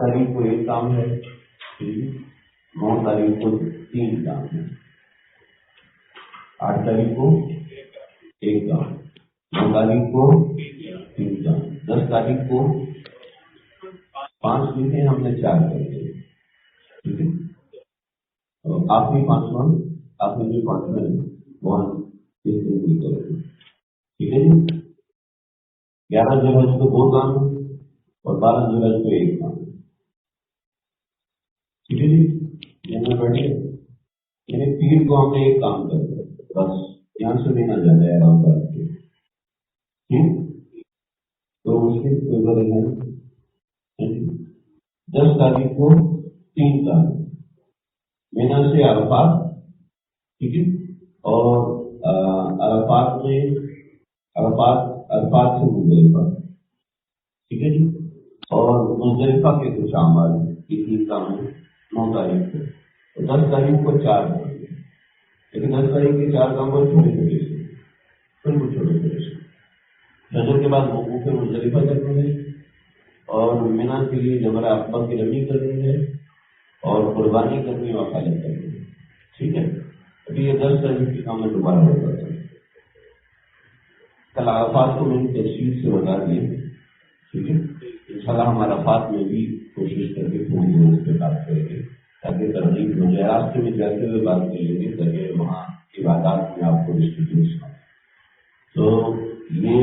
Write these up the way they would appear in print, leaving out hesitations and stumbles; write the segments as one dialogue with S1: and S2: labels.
S1: تاریخ کو ایک کام ہے، 9 تاریخ کو 3 کام ہے. 8 تاریخ کو ایک کام، 9 تاریخ کو 3 کام، 10 تاریخ کو 5 لکھے، ہم نے 4 کر دیے. ٹھیک ہے، آخری 5 آپ نے جو کانفیڈنس وہ اس دن بھی کریں گے. ٹھیک ہے جی. 11 جولائی کو 2 کام اور 12 جولائی کو 1 کام. ٹھیک ہے جی. یہ بیٹھے یعنی 3 کو ہم نے 1 کام کر دیا، بس یہاں سے لینا جانا ہے آرام کر کے. ٹھیک، تو اس کے 10 تاریخ کو 3 کام، مینا سے عرفات. ٹھیک ہے، اور عرفات میں عرفات سے مزدلفہ. ٹھیک ہے جی. اور مزدلفہ کے کچھ اعمال یہ 3 کام ہے 9 تاریخ کو. 10 تاریخ کو 4 کام، لیکن 10 تاریخ کے 4 کام بہت چھوٹے چھوٹے سے، بالکل چھوٹے چھوٹے سے. فجر کے بعد وضو پہ مزدلفہ کرنا ہے، اور مینا کے لیے جمرہ عقبہ کی رمی کرنی ہے، اور قربانی کرنی اور حالت کرنی ہے. ٹھیک ہے، ابھی یہ 10 تاریخ کے کام میں دوبارہ ہوگا. کل عرفات کو میں نے تفصیل سے بتا دیے. ٹھیک ہے، انشاءاللہ ہم عرفات میں بھی کوشش کر کے تھوڑی دیر اس پہ بات کریں گے تاکہ ترغیب ہو جائے. راستے میں جاتے ہوئے بات کر لیں گے تاکہ وہاں عبادات میں آپ کو ڈسٹریبیوٹ ہو. تو یہ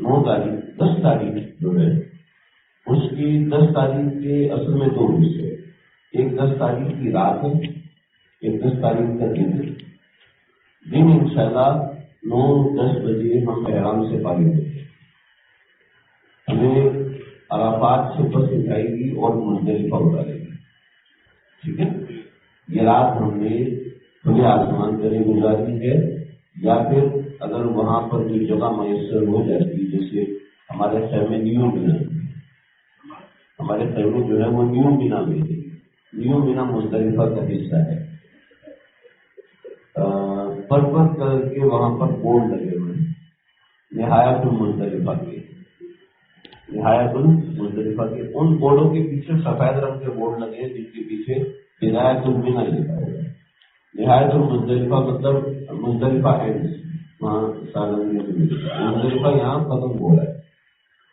S1: 9 تاریخ 10 تاریخ جو ہے اس کی 10 تاریخ کے اصل میں 2 حصے، ایک 10 تاریخ کی رات ہے، ایک 10 تاریخ کا دن ہے. دن انشاءاللہ 9-10 بجے ہم احرام سے فارغ ہوتے ہیں. ہمیں عرفات سے بس اٹھائے گی اور مزدلفہ اتارے گی. ٹھیک ہے، یہ رات ہم نے کھلے آسمان پر گزارنی ہے، یا پھر اگر وہاں پر کوئی جگہ میسر ہو جاتی ہے، جیسے ہمارے خیمے نیو مینا، ہمارے خیمے جو ہے وہ نیو مینا میں ہے. نیو مینا مزدلفہ کا حصہ ہے. پرپر کر کے وہاں پر بورڈ لگے ہوئے ہیں نہایت المزدلفہ کے. نہایت المزدلفہ کے ان بورڈوں کے پیچھے سفید رنگ کے بورڈ لگے ہیں جن کے پیچھے ہدایت المینا لکھا ہوا ہے. نہایت المزدلفہ مطلب مزدلفہ اینڈ، وہاں سالن میں مزدلفہ یہاں ختم ہو رہا ہے،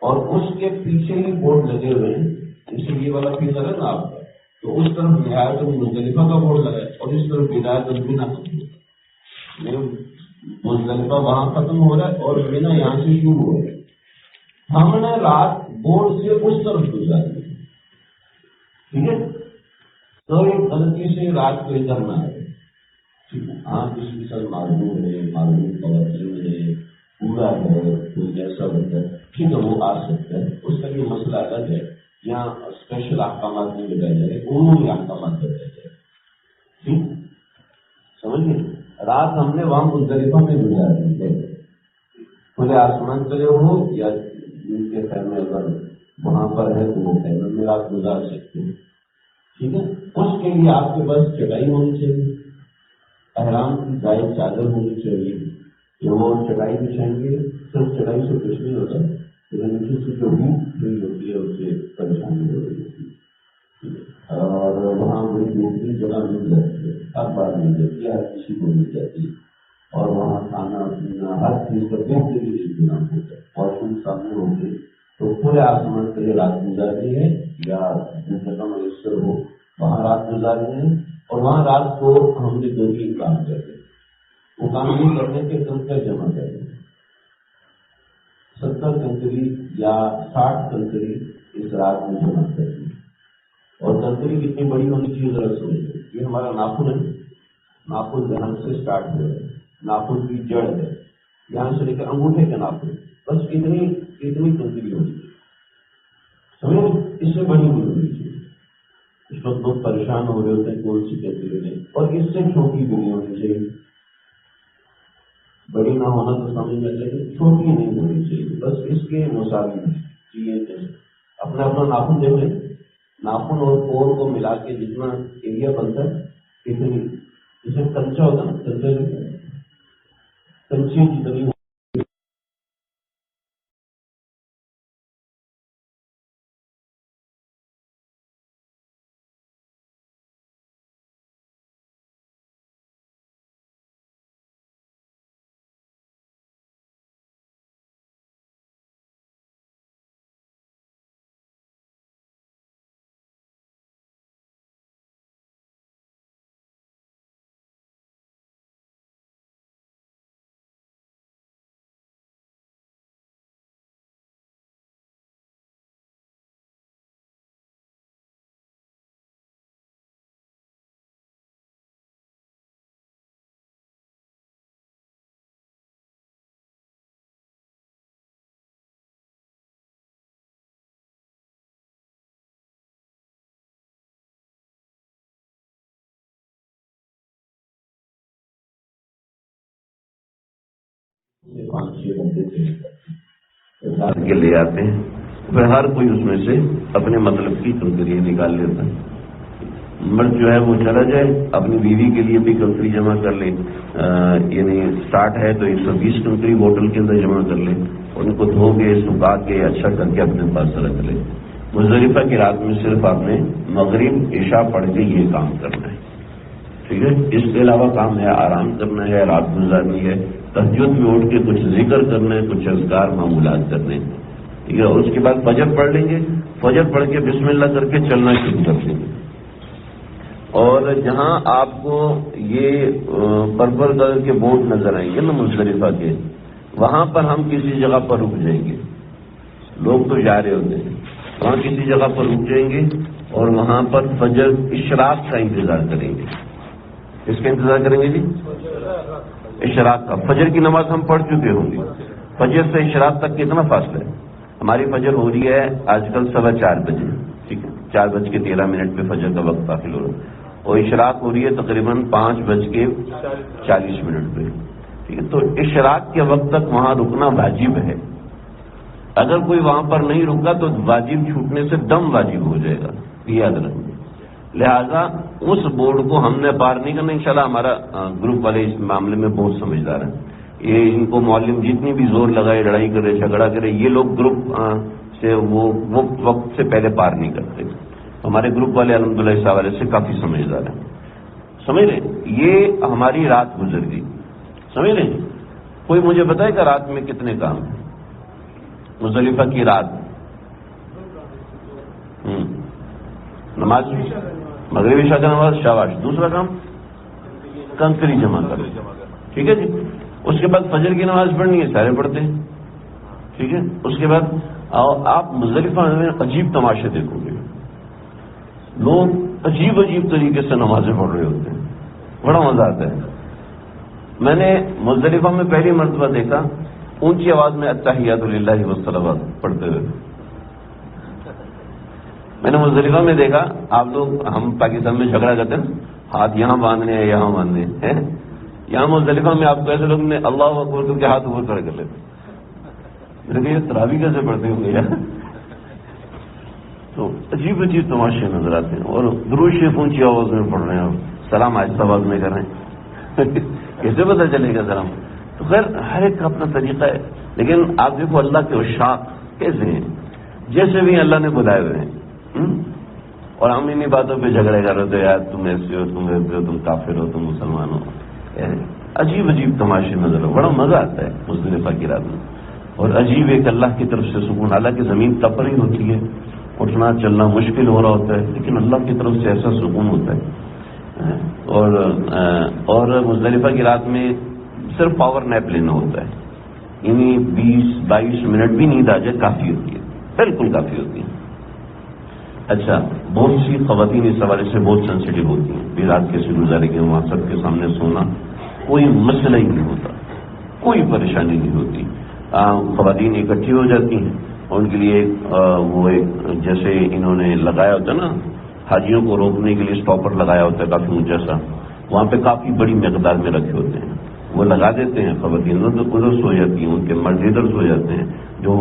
S1: اور اس کے پیچھے ہی بورڈ لگے ہوئے ہیں. جیسے یہ والا فیصل ہے نا آپ کا، تو اس طرف نہایت المزدلفہ کا بورڈ لگا ہے اور اس طرف ہدایت المینا کا بورڈ. مزدلفہ وہاں ختم ہو رہا ہے اور مینا یہاں سے شروع ہو رہا ہے. ہم نے رات بورڈ سے اس طرف گزاری. ٹھیک ہے، تو ایک غلطی سے رات کو ادھر نہ آئے. ہاں کسی مثال معلوم ہے، معلوم توجہ ہے، پورا ہے، کوئی ایسا ہوتا ہے ٹھیک ہے وہ آ سکتا ہے، اس کا یہ مسئلہ الگ ہے. یہاں اسپیشل احکامات نہیں بتائے جائے، عمومی احکامات بتائے جائے. ٹھیک سمجھیے، رات ہم نے وہاں مزدلفہ میں گزاری ہے. کھلے آسمان چلے ہو یا جن کے خیمے اگر وہاں پر ہے تو وہ خیمے میں رات گزار سکتے ہیں. ٹھیک ہے، اس کے لیے آپ کے پاس چٹائی ہونی چاہیے، احرام کی زائد چادر ہونی چاہیے. جو وہ چٹائی بچھائیں گے، صرف چٹائی سے کچھ نہیں ہوتا، لیکن نیچے سے جو بھوک ہوئی ہوتی ہے اس سے پریشانی ہو رہی ہوتی ہے. اور وہاں بڑی بہترین جگہ مل جاتی ہے، ہر بار مل جاتی ہے، ہر کسی کو مل جاتی ہے. اور وہاں کھانا پینا ہر چیز کا بہترین انتظام ہوتا ہے. اور ان سامنے ہوتے تو پورے آسمان کے لیے رات گزارنی ہے، یا جس جگہ میسر ہو وہاں رات گزارنی ہے. اور وہاں رات کو ہم نے 2-3 کام کرتے ہیں. وہ کام نہیں کرنے کے کنکر جمع کرتے ہیں. 70 کنکری یا 60 کنکری اس رات میں جمع کرتے ہیں. اور کنکری کتنی بڑی ہونی چاہیے ذرا سمجھیں. یہ ہمارا ناخن ہے، ناخن ذہن سے اسٹارٹ ہو رہا ہے، ناخن کی جڑ ہے، یہاں سے لے کر انگوٹھے کے ناخن، بس اتنی کنکری ہونی چاہیے. سمجھ، اس سے بڑی نہیں ہونی چاہیے. اس وقت بہت پریشان ہو رہے ہوتے ہیں کون سی کنکری لیں، اور اس سے چھوٹی بھی نہیں ہونی چاہیے. بڑی نہ ہونا تو سمجھ میں چاہیے، چھوٹی نہیں ہونی چاہیے، بس اس کے مساوی چاہیے. اپنا ناخن دیکھ لیں، ناخن اور پور کو ملا کے جتنا ایریا بنتا ہے اتنی، جسے کنچا ہوتا ہے نا، کنچی جتنی 5-6 گھنٹے
S2: کے لے آتے ہیں، پھر ہر کوئی اس میں سے اپنے مطلب کی کنکری نکال لیتا ہے. مرد جو ہے وہ چلا جائے اپنی بیوی کے لیے بھی کنکری جمع کر لے، یعنی اسٹارٹ ہے تو 120 کنکری بوٹل کے اندر جمع کر لے، ان کو دھو کے سکھا کے اچھا کر کے اپنے پاس رکھ لے. مزدلفہ کی رات میں صرف آپ نے مغرب عشاء پڑھ کے یہ کام کرنا ہے، ٹھیک ہے. اس کے علاوہ کام ہے آرام کرنا ہے، رات گزارنی ہے، تہجد میں اٹھ کے کچھ ذکر کرنا ہے، کچھ اذکار معمولات کرنے ہیں، ٹھیک ہے. اور اس کے بعد فجر پڑھ لیں گے، فجر پڑھ کے بسم اللہ کر کے چلنا شروع کر دیں گے. اور جہاں آپ کو یہ پرپل کلر کے بورڈ نظر آئیں گے نا مزدلفہ کے، وہاں پر ہم کسی جگہ پر رک جائیں گے. لوگ تو جا رہے ہوتے ہیں، وہاں کسی جگہ پر رک جائیں گے اور وہاں پر فجر اشراق کا انتظار کریں گے. اس کا انتظار کریں گے جی، اشراق کا. فجر کی نماز ہم پڑھ چکے ہوں گے. فجر سے اشراق تک کتنا فاصلہ ہے؟ ہماری فجر ہو رہی ہے آج کل 4:15 بجے، ٹھیک ہے. 4:13 پہ فجر کا وقت داخل ہو رہا ہے اور اشراق ہو رہی ہے تقریباً 5:40 پہ، ٹھیک ہے. تو اشراق کے وقت تک وہاں رکنا واجب ہے. اگر کوئی وہاں پر نہیں رکا تو واجب چھوٹنے سے دم واجب ہو جائے گا، یاد رکھیں. لہذا اس بورڈ کو ہم نے پار نہیں کرنا. انشاءاللہ ہمارا گروپ والے اس معاملے میں بہت سمجھدار ہیں. یہ ان کو معلم جتنی بھی زور لگائے، لڑائی کرے، جھگڑا کرے، یہ لوگ گروپ سے وہ وقت سے پہلے پار نہیں کرتے. ہمارے گروپ والے الحمدللہ اس حوالے سے کافی سمجھدار ہیں. سمجھ لیں یہ ہماری رات گزر گئی. سمجھ لیں کوئی مجھے بتائے کہ رات میں کتنے کام ہیں مزدلفہ کی رات؟ نماز مغرب عشاء کا نماز، شاباش. دوسرا کام کنکری جمع کر، ٹھیک ہے جی. اس کے بعد فجر کی نماز پڑھنی ہے، سارے پڑھتے ہیں، ٹھیک ہے. اس کے بعد آپ مزدلفہ میں عجیب تماشے دیکھو گے. لوگ عجیب عجیب طریقے سے نمازیں پڑھ رہے ہوتے ہیں، بڑا مزہ آتا ہے. میں نے مزدلفہ میں پہلی مرتبہ دیکھا اونچی آواز میں التحیات للہ والصلوات پڑھتے ہوئے. میں نے مزدلفہ میں دیکھا، آپ لوگ ہم پاکستان میں جھگڑا کرتے ہیں، ہاتھ یہاں باندھنے ہیں یہاں باندھنے ہیں، یہاں مزدلفہ میں آپ کو ایسے لوگ نے اللہ اکبر کر کے ہاتھ اوپر کھڑے کر لیتے. میں نے کہا یہ تراویح کیسے پڑھتے ہوں گے یار. تو عجیب عجیب تماشے نظر آتے ہیں. اور درود شریف اونچی آواز میں پڑھ رہے ہیں، اور سلام آہستہ آواز میں کر رہے ہیں. کیسے پتہ چلے گا سلام؟ تو خیر ہر ایک کا اپنا طریقہ ہے. لیکن آپ دیکھو اللہ کے عشاق کیسے ہیں، جیسے بھی اللہ نے بلائے ہوئے ہیں. اور ہم انہیں باتوں پہ جھگڑے کر رہے تھے، یار تم ایسے ہو، تم ایسے ہو، تم کافر ہو، تم مسلمان ہو. عجیب عجیب تماشے نظر آتے، بڑا مزہ آتا ہے مزدلفہ کی رات میں. اور عجیب ایک اللہ کی طرف سے سکون. حالانکہ زمین تپ رہی ہوتی ہے، اٹھنا چلنا مشکل ہو رہا ہوتا ہے، لیکن اللہ کی طرف سے ایسا سکون ہوتا ہے. اور مزدلفہ کی رات میں صرف پاور نیپ لینا ہوتا ہے، یعنی 20-22 منٹ بھی نیند آ جائے کافی ہوتی ہے، بالکل کافی ہوتی ہے. اچھا، بہت سی خواتین اس حوالے سے بہت سینسیٹیو ہوتی ہیں. بھی رات کیسے گزارے گی، وہاں سب کے سامنے سونا کوئی مسئلہ ہی نہیں ہوتا، کوئی پریشانی نہیں ہوتی. خواتین اکٹھی ہو جاتی ہیں، ان کے لیے وہ ایک جیسے انہوں نے لگایا ہوتا ہے نا، حاجیوں کو روکنے کے لیے اسٹاپر لگایا ہوتا ہے کافی اونچا سا، وہاں پہ کافی بڑی مقدار میں رکھے ہوتے ہیں. وہ لگا دیتے ہیں، خواتین ادھر سو جاتی ہیں، ان کے مرد ادھر سو جاتے ہیں. جو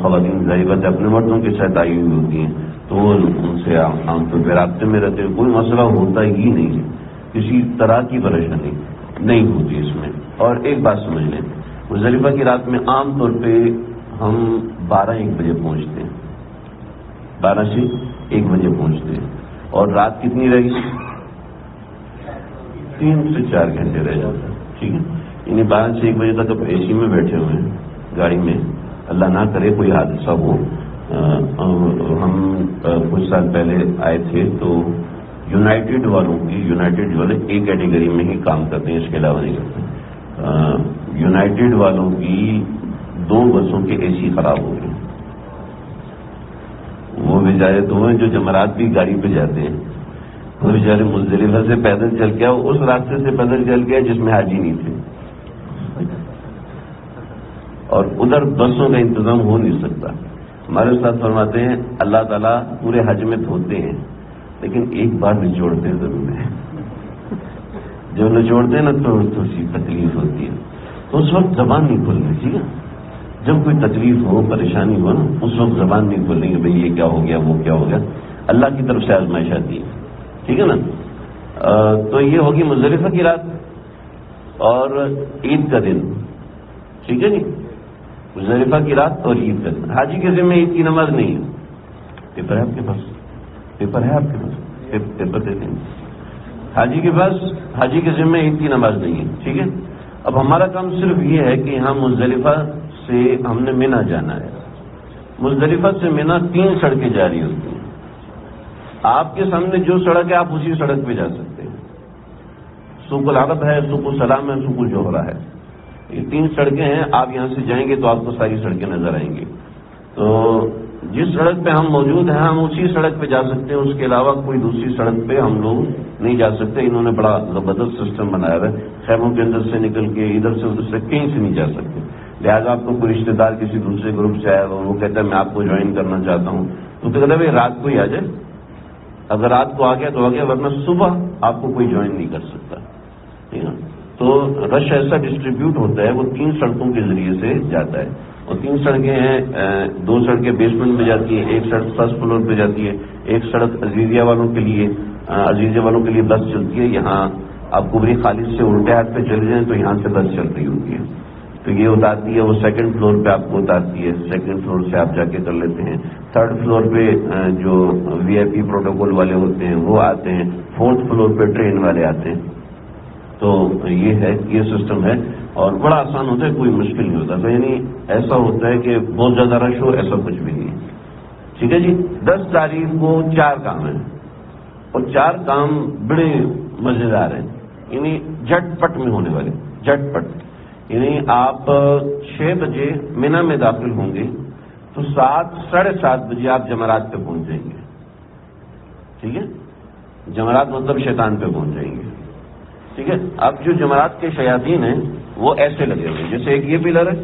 S2: خواتین ظاہر بات اپنے مردوں کے ساتھ آئی ہوئی ہوتی ہیں تو وہ ان سے عام طور پہ رابطے میں رہتے ہیں. کوئی مسئلہ ہوتا ہی نہیں ہے، کسی طرح کی پریشانی نہیں ہوتی اس میں. اور ایک بات سمجھ لیں، مزدلفہ کی رات میں عام طور پہ ہم 12-1 بجے پہنچتے ہیں، 12 سے 1 بجے پہنچتے ہیں. اور رات کتنی رہے گی؟ 3 سے 4 گھنٹے رہ جاتے ہیں، ٹھیک ہے. یعنی 12 سے 1 بجے تک اب اے سی میں بیٹھے ہوئے ہیں گاڑی میں. اللہ نہ کرے کوئی حادثہ ہو. ہم کچھ سال پہلے آئے تھے تو یونائٹڈ والے ایک کیٹیگری میں ہی کام کرتے ہیں، اس کے علاوہ نہیں کرتے. یونائٹڈ والوں کی 2 بسوں کے اے سی خراب ہو گئے. وہ بیچارے تو ہیں جو جمعرات بھی گاڑی پہ جاتے ہیں، وہ بیچارے مزدلفہ سے پیدل چل کے اس راستے سے پیدل چل کے جس میں حاجی نہیں تھے. اور ادھر بسوں کا انتظام ہو نہیں سکتا. ہمارے استاد فرماتے ہیں اللہ تعالیٰ پورے حج میں دھوتے ہیں لیکن ایک بار نچوڑتے ضرور ہیں. جو نچوڑتے ہیں نا تو سی تکلیف ہوتی ہے. تو اس وقت زبان نہیں کھولنی. ٹھیک ہے, جب کوئی تکلیف ہو پریشانی ہو نا اس وقت زبان نہیں کھولنی کہ بھئی یہ کیا ہو گیا وہ کیا ہو گیا. اللہ کی طرف سے آزمائش آتی ہے. ٹھیک ہے نا. تو یہ ہوگی مزدلفہ کی رات اور عید کا دن. ٹھیک ہے جی, مزدلفہ کی رات اور عید کا دن. حاجی کے ذمہ عید کی نماز نہیں ہے. پیپر ہے آپ کے پاس, پیپر ہے آپ کے پاس, پیپر دے دیں. حاجی کے پاس, حاجی کے ذمہ عید کی نماز نہیں ہے. ٹھیک ہے. اب ہمارا کام صرف یہ ہے کہ یہاں مزدلفہ سے ہم نے مینا جانا ہے. مزدلفہ سے مینا 3 سڑکیں جاری ہوتی ہیں. آپ کے سامنے جو سڑک ہے آپ اسی سڑک پہ جا سکتے ہیں. سوق العقب ہے, سوق السلام ہے, سوق الجوہرہ ہے. یہ 3 سڑکیں ہیں. آپ یہاں سے جائیں گے تو آپ کو ساری سڑکیں نظر آئیں گی. تو جس سڑک پہ ہم موجود ہیں ہم اسی سڑک پہ جا سکتے ہیں. اس کے علاوہ کوئی دوسری سڑک پہ ہم لوگ نہیں جا سکتے. انہوں نے بڑا زبردست سسٹم بنایا ہے. خیموں کے اندر سے نکل کے ادھر سے ادھر سے کہیں سے نہیں جا سکتے. لہٰذا آپ کو کوئی رشتے دار کسی دوسرے گروپ سے آیا وہ کہتا ہے میں آپ کو جوائن کرنا چاہتا ہوں تو کہتا ہے بھائی رات کو ہی آ جائے. اگر رات کو آ گیا تو آ گیا, ورنہ صبح آپ کو کوئی جوائن نہیں کر سکتا. ٹھیک ہے. تو رش ایسا ڈسٹریبیوٹ ہوتا ہے, وہ 3 سڑکوں کے ذریعے سے جاتا ہے. اور 3 سڑکیں ہیں, 2 سڑکیں بیسمنٹ میں جاتی ہیں, 1 سڑک فرسٹ فلور پہ جاتی ہے, 1 سڑک عزیزیہ والوں کے لیے, عزیزیہ والوں کے لیے بس چلتی ہے. یہاں آپ کبری خالد سے الٹے ہاتھ پہ چلے جائیں تو یہاں سے بس چل رہی ہوتی ہے. تو یہ اتارتی ہے, وہ 2nd فلور پہ آپ کو اتارتی ہے. 2nd فلور سے آپ جا کے کر لیتے ہیں. 3rd فلور پہ جو VIP پروٹوکول والے ہوتے ہیں وہ آتے ہیں. 4th فلور پہ ٹرین والے آتے ہیں. تو یہ ہے, یہ سسٹم ہے اور بڑا آسان ہوتا ہے, کوئی مشکل نہیں ہوتا. تو یعنی ایسا ہوتا ہے کہ بہت زیادہ رش ہو ایسا کچھ بھی نہیں ہے. ٹھیک ہے جی. 10 تاریخ کو 4 کام ہیں اور 4 کام بڑے مزیدار ہیں. یعنی جھٹ پٹ میں ہونے والے, جھٹ پٹ. یعنی آپ 6 بجے مینا میں داخل ہوں گے تو 7 ساڑھے 7 بجے آپ جمرات پہ پہنچ جائیں گے. ٹھیک ہے. جمرات مطلب شیطان پہ پہنچ جائیں گے. ٹھیک ہے. اب جو جمرات کے شیاطین ہیں وہ ایسے لگے ہوئے, جیسے ایک یہ پلر ہے.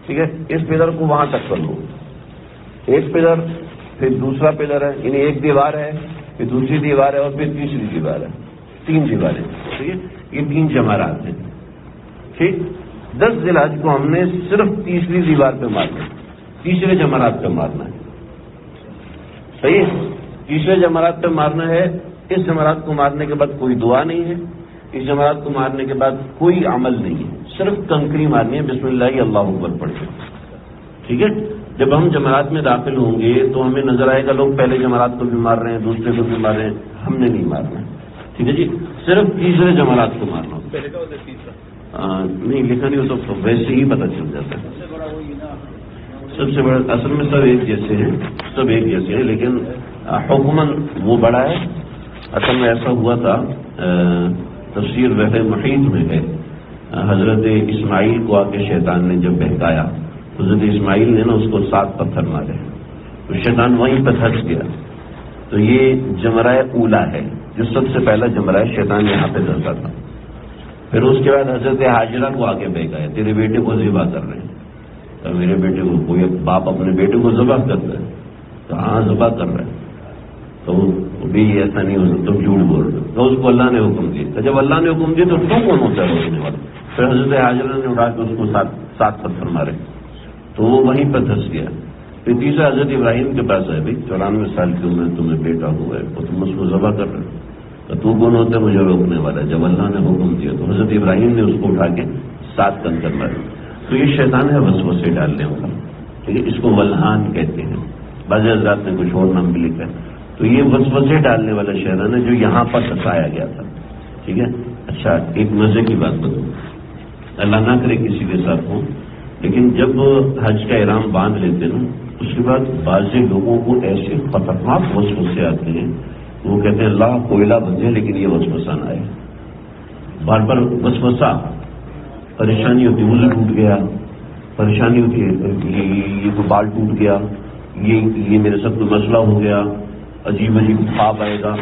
S2: ٹھیک ہے. اس پلر کو وہاں تک کر لو, ایک پلر, پھر دوسرا پلر ہے, یعنی ایک دیوار ہے, پھر دوسری دیوار ہے اور پھر تیسری دیوار ہے. 3 دیواریں. ٹھیک ہے. یہ 3 جمرات ہیں. ٹھیک. 10 ذی الحج کو ہم نے صرف تیسری دیوار پہ مارنا ہے, تیسرے جمرات پہ مارنا ہے. صحیح ہے. تیسرے جمرات پہ مارنا ہے. اس جمرات کو مارنے کے بعد کوئی دعا نہیں ہے. اس جمرات کو مارنے کے بعد کوئی عمل نہیں ہے, صرف کنکری مارنی ہے. بسم اللہ اللہ اکبر پڑھ کے. ٹھیک ہے. جب ہم جمرات میں داخل ہوں گے تو ہمیں نظر آئے گا لوگ پہلے جمرات کو بھی مار رہے ہیں, دوسرے کو بھی مار رہے ہیں. ہم نے نہیں مارنا. ٹھیک ہے جی. صرف تیسرے جمرات کو مارنا. نہیں لکھا نہیں ہو تو ویسے ہی پتہ چل جاتا ہے. سب سے بڑا اصل میں سب ایک جیسے ہیں, سب ایک جیسے ہیں, لیکن حکمن وہ بڑا ہے. اصل میں ایسا ہوا تھا, تفسیر بحر محیط میں ہے, حضرت اسماعیل کو آ کے شیطان نے جب بہکایا, حضرت اسماعیل نے نا اس کو 7 پتھر مارے تو شیطان وہیں پہ دھس گیا. تو یہ جمرہ اولا ہے, جو سب سے پہلا جمرہ ہے. شیطان یہاں پہ دھسا تھا. پھر اس کے بعد حضرت حاجرہ کو آگے بہکایا, تیرے بیٹے کو ذبح کر رہے ہیں. تو میرے بیٹے کو, کوئی باپ اپنے بیٹے کو ذبح کرتا ہے تو ہاں ذبح کر رہے ہیں, تو بھی ایسا نہیں ہو سکتا, تم جھوٹ بول رہے ہو. تو اس کو اللہ نے حکم دیا. جب اللہ نے حکم دیا تو کون ہوتا ہے روکنے والا. پھر حضرت حاجرہ نے اٹھا کے اس کو 7 پتھر مارے تو وہ وہیں پر دھس گیا. پھر تیسرا حضرت ابراہیم کے پاس ہے, بھائی 94 سال کی عمر تمہیں بیٹا ہوا ہے تو تم اس کو ذبح کر رہے ہو, تو کون ہوتا ہے مجھے روکنے والا. جب اللہ نے حکم دیا تو حضرت ابراہیم نے اس کو اٹھا کے 7 کنکر مارے. تو یہ شیطان ہے وسوسے ڈالنے والا. ٹھیک ہے. اس کو ولحان کہتے ہیں, بعض حضرات نے کچھ اور نام بھی لکھا ہے. تو یہ وسوسے ڈالنے والا شیطان ہے جو یہاں پر پھنسایا گیا تھا. ٹھیک ہے. اچھا ایک مزے کی بات بتاؤں, اللہ نہ کرے کسی کے ساتھ ہوں, لیکن جب حج کا احرام باندھ لیتے نا اس کے بعد بعض لوگوں کو ایسے خطرناک وسوسے آتے ہیں, وہ کہتے ہیں اللہ کوئلہ بن جائے لیکن یہ وسوسہ نہ آئے. بار بار وسوسہ, پریشانی ہوتی ہے, وضو ٹوٹ گیا, پریشانی ہوتی ہے, یہ کوئی بال ٹوٹ گیا, یہ میرے ساتھ کوئی مسئلہ ہو گیا, عجیب عجیب خواب آئے گا.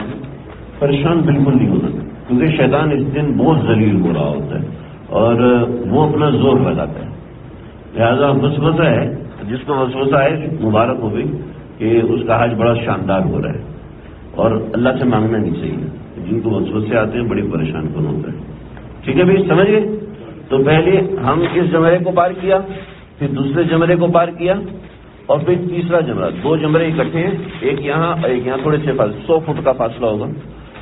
S2: پریشان بالکل نہیں ہونا, کیونکہ شیطان اس دن بہت ذلیل ہو رہا ہوتا ہے اور وہ اپنا زور لگاتا ہے. لہٰذا وسوسہ ہے, جس کو وسوسہ ہے مبارک ہو گئی کہ اس کا حج بڑا شاندار ہو رہا ہے, اور اللہ سے مانگنا نہیں چاہیے. جن کو وسوسے آتے ہیں بڑی پریشان کن ہوتا ہے. ٹھیک ہے بھائی, سمجھ گئے. تو پہلے ہم اس جمرے کو پار کیا، پھر دوسرے جمرے کو پار کیا، اور پھر تیسرا جمرہ، 2 جمرے اکٹھے ہیں، ایک یہاں ایک یہاں، تھوڑے سے 100 فٹ کا فاصلہ ہوگا،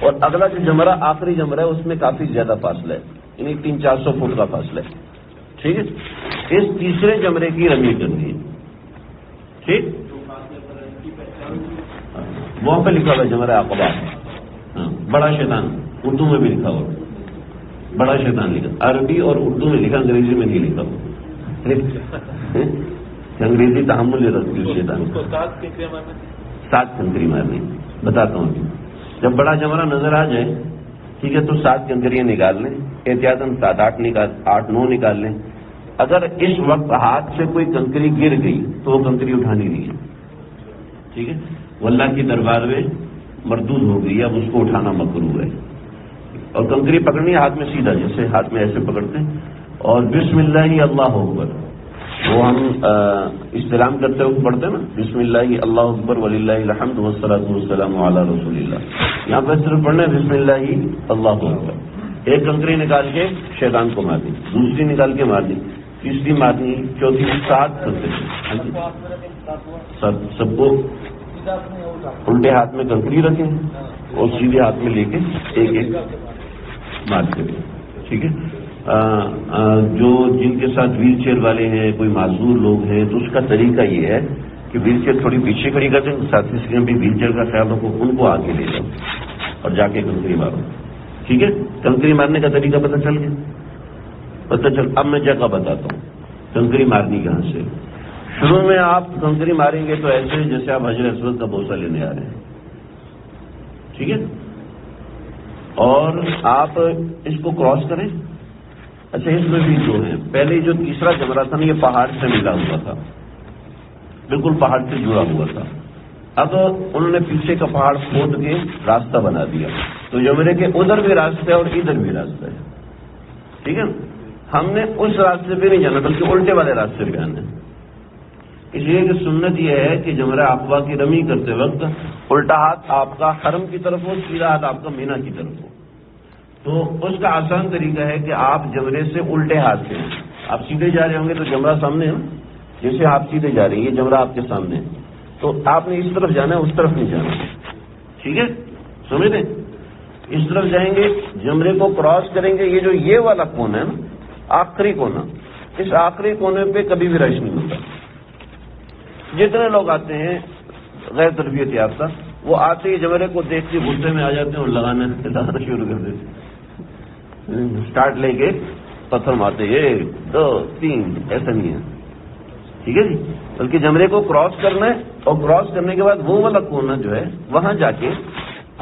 S2: اور اگلا جو جمرہ آخری جمرہ ہے اس میں کافی زیادہ فاصلہ ہے، یعنی 300-400 فٹ کا فاصلہ ہے، ٹھیک ہے۔ اس تیسرے جمرے کی رمی کرنی ہے، ٹھیک، وہاں پہ لکھا ہوا جمرہ عقبہ، ہاں، بڑا شیطان، اردو میں بھی لکھا ہوا، بڑا شیطان لکھا، عربی اور اردو میں لکھا، انگریزی میں نہیں لکھا ہوا، انگریزی تحمل رکھتی ہے شیطان، 7 کنکری مارنی، بتاتا ہوں۔ جب بڑا جمرہ نظر آ جائے، ٹھیک ہے، تو 7 کنکریاں نکال لیں، احتیاطاً 8-9 نکال لیں۔ اگر اس وقت ہاتھ سے کوئی کنکری گر گئی تو وہ کنکری اٹھانی نہیں ہے، ٹھیک ہے، وہ اللہ کے دربار میں مردود ہو گئی، اب اس کو اٹھانا مکروہ ہے۔ اور کنکری پکڑنی ہاتھ میں سیدھا، جیسے ہاتھ میں ایسے پکڑتے ہیں، اور بسم اللہ اللہ اکبر، وہ ہم استلام کرتے وقت پڑھتے ہیں نا، بسم اللہ اللہ اکبر وللہ الحمد والصلاۃ والسلام علی رسول اللہ، یہاں پہ صرف پڑھنا ہے بسم اللہ اللہ اکبر۔ ایک کنکری نکال کے شیطان کو مار دی، دوسری نکال کے مار دی، تیسری مارنی، چوتھی، 7 کنکری، سب کو الٹے ہاتھ میں کنکری رکھیں اور سیدھے ہاتھ میں لے کے ایک ایک مارتے ہیں، ٹھیک ہے۔ جو جن کے ساتھ ویل چیئر والے ہیں، کوئی معذور لوگ ہیں، تو اس کا طریقہ یہ ہے کہ ویل چیئر تھوڑی پیچھے کھڑی کر دیں، ساتھی سے بھی ویل چیئر کا خیال رکھو، ان کو آگے لے جاؤ اور جا کے کنکری مارو، ٹھیک ہے۔ کنکری مارنے کا طریقہ پتہ چل گیا، پتہ چل۔ اب میں جگہ بتاتا ہوں کنکری مارنی کہاں سے۔ شروع میں آپ کنکری ماریں گے تو ایسے جیسے آپ حجر اسود کا بوسہ لینے آ رہے ہیں، ٹھیک ہے، اور آپ اس کو کراس کریں۔ اچھا، اس میں بھی جو ہے، پہلے جو تیسرا جمرہ تھا نا، یہ پہاڑ سے ملا ہوا تھا، بالکل پہاڑ سے جڑا ہوا تھا۔ اب انہوں نے پیچھے کا پہاڑ کھود کے راستہ بنا دیا، تو جمرے کے ادھر بھی راستہ ہے اور ادھر بھی راستہ ہے، ٹھیک ہے۔ ہم نے اس راستے پہ نہیں جانا بلکہ الٹے والے راستے پہ آنا ہے، اس لیے کہ سنت یہ ہے کہ جمرہ عقبہ کی رمی کرتے وقت الٹا ہاتھ آپ کا حرم کی طرف ہو، سیدھا ہاتھ آپ کا مینا کی طرف ہو۔ تو اس کا آسان طریقہ ہے کہ آپ جمرے سے الٹے ہاتھ سے، آپ سیدھے جا رہے ہوں گے تو جمرہ سامنے ہے نا، جیسے آپ سیدھے جا رہے ہیں، یہ جمرہ آپ کے سامنے ہے، تو آپ نے اس طرف جانا ہے، اس طرف نہیں جانا، ٹھیک ہے، سمجھ لیں۔ اس طرف جائیں گے، جمرے کو کراس کریں گے، یہ جو یہ والا کونا ہے نا، آخری کونا، اس آخری کونے پہ کبھی بھی رش نہیں ہوتا۔ جتنے لوگ آتے ہیں غیر تربیت یافتہ، وہ آتے ہی جمرے کو دیکھ کے غصے میں آ جاتے ہیں اور لگانا شروع کر دیتے ہیں، اسٹارٹ لے کے پتھر مارتے، 1 2 3، ایسا نہیں ہے، ٹھیک ہے جی، بلکہ جمرے کو کراس کرنا ہے، اور کراس کرنے کے بعد وہ والا کونا جو ہے وہاں جا کے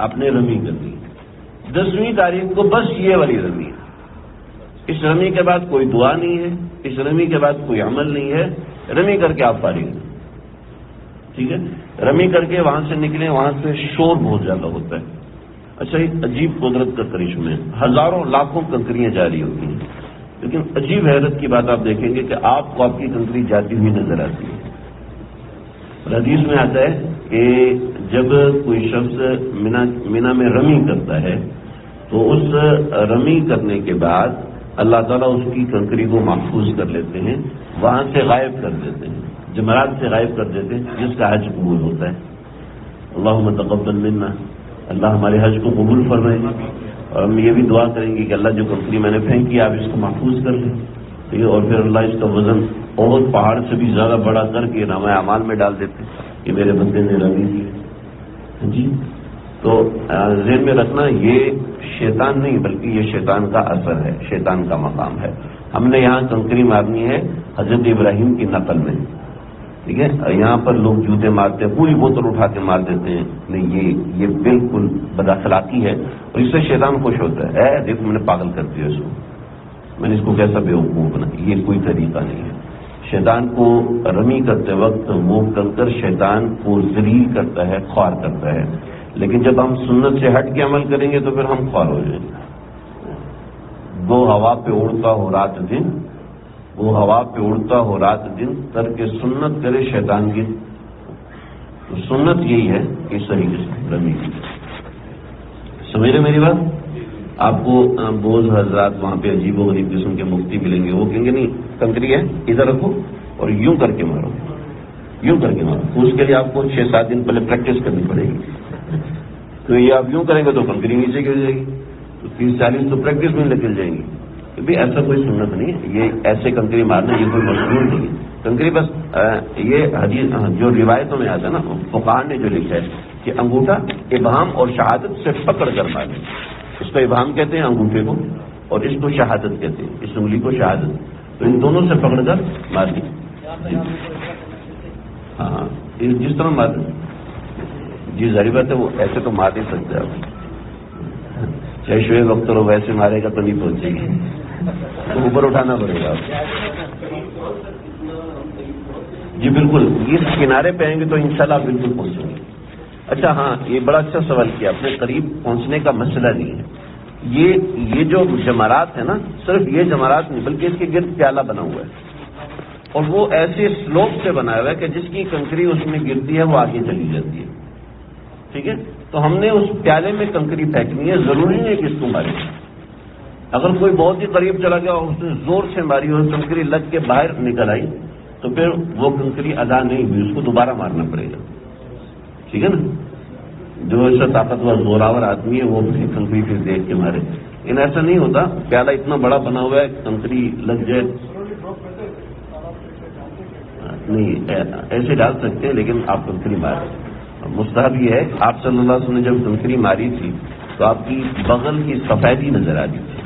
S2: آپ نے رمی کرنی ہے۔ 10ویں تاریخ کو بس یہ والی رمی ہے، اس رمی کے بعد کوئی دعا نہیں ہے، اس رمی کے بعد کوئی عمل نہیں ہے، رمی کر کے آپ فارغ ہیں، ٹھیک ہے۔ رمی کر کے وہاں سے نکلیں، وہاں سے شور بہت زیادہ ہوتا ہے۔ اچھا، ایک عجیب قدرت کا کرشمہ ہے، ہزاروں لاکھوں کنکریاں جاری ہوتی ہیں، لیکن عجیب حیرت کی بات آپ دیکھیں گے کہ آپ کو آپ کی کنکری جاتی ہوئی نظر آتی ہے۔ حدیث میں آتا ہے کہ جب کوئی شخص مینا میں رمی کرتا ہے تو اس رمی کرنے کے بعد اللہ تعالیٰ اس کی کنکری کو محفوظ کر لیتے ہیں، وہاں سے غائب کر دیتے ہیں، جمرات سے غائب کر دیتے ہیں، جس کا حج قبول ہوتا ہے۔ اللہم تقبل منا، اللہ ہمارے حج کو قبول فرمائے، اور ہم یہ بھی دعا کریں گے کہ اللہ جو کنکری میں نے پھینکی آپ اس کو محفوظ کر لیں، ٹھیک ہے، اور پھر اللہ اس کا وزن بہت پہاڑ سے بھی زیادہ بڑا کر کے نامہ اعمال میں ڈال دیتے کہ میرے بندے نے رمی کی، جی۔ تو ذہن میں رکھنا، یہ شیطان نہیں بلکہ یہ شیطان کا اثر ہے، شیطان کا مقام ہے۔ ہم نے یہاں کنکری مارنی ہے حضرت ابراہیم کی نقل میں، ٹھیک ہے۔ یہاں پر لوگ جوتے مارتے ہیں، پوری بوتل اٹھا کے مار دیتے ہیں، نہیں، یہ بالکل بد اخلاقی ہے، اور اس سے شیطان خوش ہوتا ہے، دیکھو میں نے پاگل کر دیا اس کو، میں نے اس کو کیسا بیوقوف بنا۔ یہ کوئی طریقہ نہیں ہے۔ شیطان کو رمی کرتے وقت وہ کنکر شیطان کو ذلیل کرتا ہے، خوار کرتا ہے، لیکن جب ہم سنت سے ہٹ کے عمل کریں گے تو پھر ہم خوار ہو جائیں گے۔ وہ ہوا پہ اڑتا ہو رات دن، وہ ہوا پہ اڑتا ہو رات دن، ترک سنت کرے شیطان کی۔ تو سنت یہی ہے کہ صحیح رمی کی، سمجھ رہے میری بات؟ آپ کو بوز حضرات وہاں پہ عجیب و غریب قسم کے مفتی ملیں گے، وہ کہیں گے نہیں کنکری ہے ادھر رکھو اور یوں کر کے مارو، یوں کر کے مارو. تو اس کے لیے آپ کو 6-7 دن پہلے پریکٹس کرنی پڑے گی. تو یہ آپ یوں کریں گے تو کنکری نیچے گر جائے گی، تو 30-40 تو پریکٹس میں نکل جائیں گی. بھی ایسا کوئی سنت نہیں ہے، یہ ایسے کنکری مارنا یہ کوئی مشہور نہیں ہے. کنکری بس یہ حدیث جو روایتوں میں آتا ہے نا، فقہاء نے جو لکھا ہے کہ انگوٹھا ابہام اور شہادت سے پکڑ کر مارے. اس کو ابہام کہتے ہیں انگوٹھے کو، اور اس کو شہادت کہتے ہیں، اس انگلی کو شہادت. تو ان دونوں سے پکڑ کر مار دی. ہاں جس طرح مار جی ظاہر بات ہے، وہ ایسے تو مار نہیں سکتے آپ، چاہے شعیب اختر ہو ویسے مارے گا تو نہیں پہنچے گی، تو اوپر اٹھانا پڑے گا آپ. جی بالکل، اس کنارے پہ آئیں گے تو انشاءاللہ آپ بالکل پہنچیں گے. اچھا ہاں، یہ بڑا اچھا سوال کیا آپ نے. قریب پہنچنے کا مسئلہ نہیں ہے یہ جو جمرات ہے نا، صرف یہ جمرات نہیں بلکہ اس کے گرد پیالہ بنا ہوا ہے، اور وہ ایسے سلوپ سے بنا ہوا ہے کہ جس کی کنکری اس میں گرتی ہے وہ آگے چلی جاتی ہے. ٹھیک ہے، تو ہم نے اس پیالے میں کنکری پھینکنی ہے، ضروری نہیں ہے کہ اس کو مارے. اگر کوئی بہت ہی قریب چلا گیا اور اس نے زور سے ماری اور کنکری لگ کے باہر نکل آئی تو پھر وہ کنکری ادا نہیں ہوئی، اس کو دوبارہ مارنا پڑے گا. ٹھیک ہے نا، جو ایسا طاقتور زوراور آدمی ہے وہ کنکری پھر دیکھ کے مارے. لیکن ایسا نہیں ہوتا، پیالہ اتنا بڑا بنا ہوا ہے کنکری لگ جائے نہیں، ایسے ڈال سکتے ہیں لیکن آپ کنکری مارے. مستحب یہ ہے، آپ صلی اللہ علیہ وسلم نے جب کنکری ماری تھی تو آپ کی بغل کی سفیدی نظر آ رہی تھی،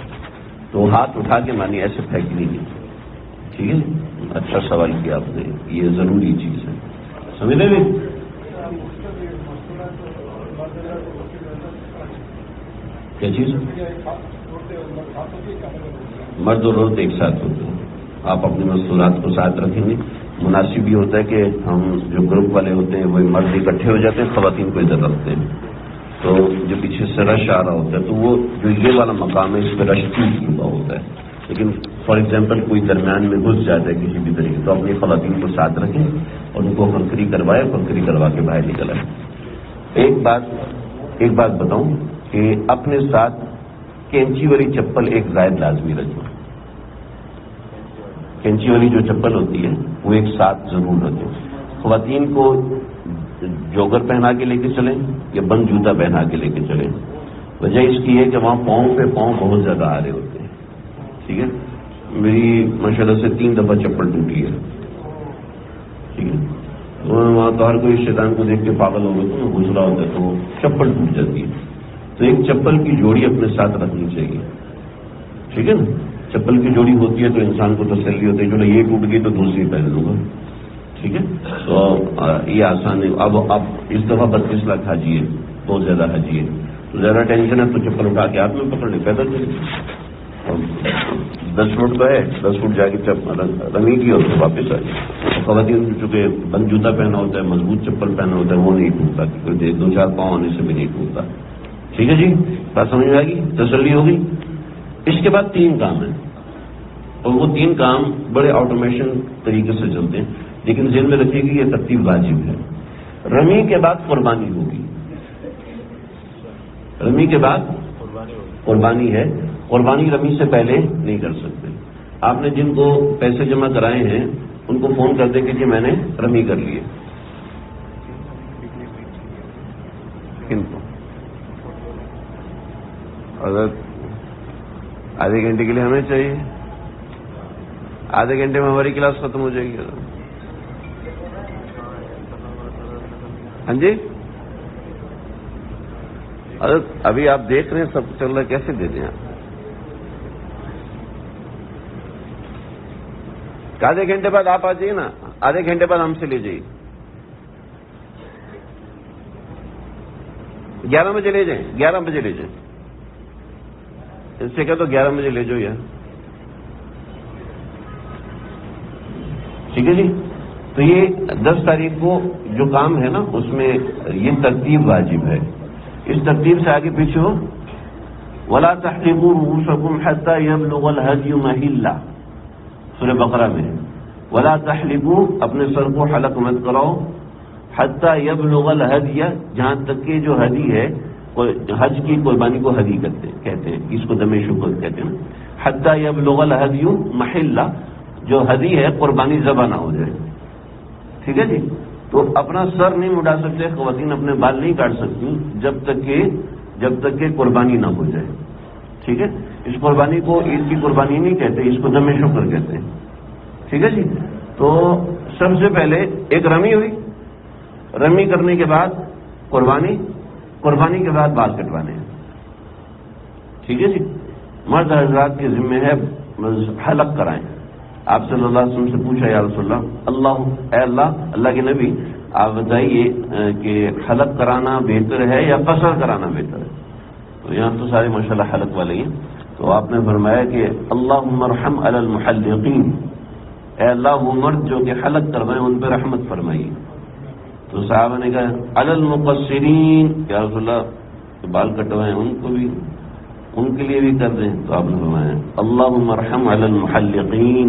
S2: تو ہاتھ اٹھا کے مانی، ایسے پھینکنی نہیں. ٹھیک ہے، اچھا سوال کیا آپ نے، یہ ضروری چیز ہے، سمجھ لیں گے. کیا چیز؟ مرد اور عورت ایک ساتھ ہوتے ہیں. آپ اپنی مصنوعات کو ساتھ رکھیں گے. مناسب یہ ہوتا ہے کہ ہم جو گروپ والے ہوتے ہیں وہی مرد اکٹھے ہو جاتے ہیں، خواتین کو ادھر رکھتے ہیں. تو جو پیچھے سے رش آ رہا ہوتا ہے تو وہ جو یہ والا مقام ہے اس پہ رش ٹوٹ چکا ہوتا ہے. لیکن فار ایگزامپل کوئی درمیان میں گھس جاتا ہے کسی بھی طریقے تو اپنی خواتین کو ساتھ رکھیں اور ان کو کنکری کروائے، کنکری کروا کے باہر نکل آئے. ایک بات بتاؤں کہ اپنے ساتھ کینچی والی چپل ایک زائد لازمی رکھیں. کینچی والی جو چپل ہوتی ہے وہ ایک ساتھ ضرور رکھیں. خواتین کو جوگر پہنا کے لے کے چلیں یا بند جوتا پہنا کے لے کے چلیں. وجہ اس کی ہے کہ وہاں پاؤں پہ پاؤں بہت زیادہ آ رہے ہوتے ہیں. ٹھیک ہے، میری ماشاءاللہ سے 3 دفعہ چپل ٹوٹی ہے. ٹھیک ہے، تو وہاں تو ہر کوئی شیطان کو دیکھ کے پاگل ہو گئے تو گزرا ہوتا ہے تو چپل ٹوٹ جاتی ہے. تو ایک چپل کی جوڑی اپنے ساتھ رکھنی چاہیے. ٹھیک ہے نا، چپل کی جوڑی ہوتی ہے تو انسان کو تسلی ہوتی ہے چلو یہ ٹوٹ گئی تو دوسری پہن لوں گا. ٹھیک ہے، تو یہ آسان ہے. اب اس دفعہ 32 لاکھ حاجی ہے، بہت زیادہ حاجی ہے، تو زیادہ ٹینشن ہے تو چپل اٹھا کے ہاتھ میں پکڑ لے، پیدل چلے. 10 فٹ کا ہے، 10 فٹ جا کے رنگی کی اور واپس آ جائے. خواتین چونکہ بند جوتا پہنا ہوتا ہے، مضبوط چپل پہنا ہوتا ہے، وہ نہیں ٹوٹتا، کیونکہ 2-4 پاؤں ہونے سے بھی نہیں ٹوٹتا. ٹھیک ہے جی، بات سمجھ میں آ گئی، تسلی ہوگی. اس کے بعد 3 کام ہیں اور وہ 3 کام بڑے آٹومیشن طریقے سے چلتے ہیں، لیکن ذہن میں رکھیے کہ یہ ترتیب واجب ہے. رمی کے بعد قربانی ہوگی، رمی کے بعد قربانی ہے. قربانی رمی سے پہلے نہیں کر سکتے. آپ نے جن کو پیسے جمع کرائے ہیں ان کو فون کر دیں کہ جی میں نے رمی کر لی ہے. کن کو؟ اگر آدھے گھنٹے کے لیے ہمیں چاہیے، آدھے گھنٹے میں ہماری کلاس ختم ہو جائے گی. ہاں جی، ابھی آپ دیکھ رہے ہیں سب چل رہا ہے، کیسے دے دیں آپ؟ آدھے گھنٹے بعد آپ آ جائیے نا، آدھے گھنٹے بعد ہم سے لے جائیے. 11 بجے لے جائیں، 11 بجے لے جائیں. اس سے کہہ تو 11 بجے لے جاؤ یار. ٹھیک ہے جی، تو یہ 10 تاریخ کو جو کام ہے نا اس میں یہ ترتیب واجب ہے. اس ترتیب سے آگے پیچھے ہو. ولا تحلقوا رؤوسكم حتى يبلغ الهدي محله، سورہ بقرہ میں. ولا تحلقوا، اپنے سر کو حلق مت کراؤ، حتى يبلغ الهدي، جہاں تک کہ جو ہدی ہے حج کی قربانی کو ہدی کہتے ہیں، اس کو دم شکر کہتے ہیں نا. حتی یبلغ الہدی محلہ، جو ہدی ہے قربانی ذبح نہ ہو جائے. ٹھیک ہے جی. تو اپنا سر نہیں مڈا سکتے خواتین، اپنے بال نہیں کاٹ سکتی جب تک کہ قربانی نہ ہو جائے. ٹھیک ہے. اس قربانی کو عید کی قربانی نہیں کہتے، اس کو دم شکر کہتے ہیں. ٹھیک ہے جی. تو سب سے پہلے ایک رمی ہوئی، رمی کرنے کے بعد قربانی کے بعد بال کٹوانے ہیں. ٹھیک ہے جی. مرد حضرات کے ذمہ ہے حلق کرائیں. آپ صلی اللہ علیہ وسلم سے پوچھا یا رسول اللہ، اے اللہ کے نبی آپ بتائیے کہ حلق کرانا بہتر ہے یا قصر کرانا بہتر ہے؟ تو یہاں تو سارے ماشاءاللہ حلق والے ہیں. تو آپ نے فرمایا کہ اللہم ارحم علی المحلقین، اے اللہ وہ مرد جو کہ حلق کروائیں ان پہ رحمت فرمائیے. تو صحابہ نے کہا علی المقصرین، یا رسول اللہ بال کٹوائیں ان کے لیے بھی کر دیں. تو آپ نے فرمایا اللہم ارحم علی المحلقین،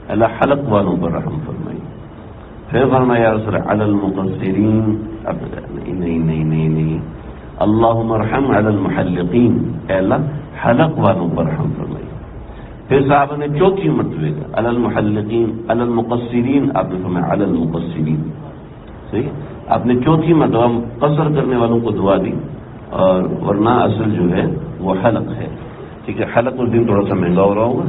S2: اللہ حلق والوں پر رحم فرمائیے. پھر فرمایا یا رسول اللہ علی المقصرین، نہیں اللہم ارحم علی المحلقین، اے اللہ حلق والوں پر رحم فرمائیے. پھر صحابہ نے چوتھی مرتبہ کہا علی المحلقین علی المقصرین، آپ نے فرمایا علی المقصرین. صحیح. آپ نے چوتھی مرتبہ قصر کرنے والوں کو دعا دی، اور ورنہ اصل جو ہے وہ حلق ہے. ٹھیک ہے. حلق اس دن تھوڑا سا مہنگا ہو رہا ہوگا.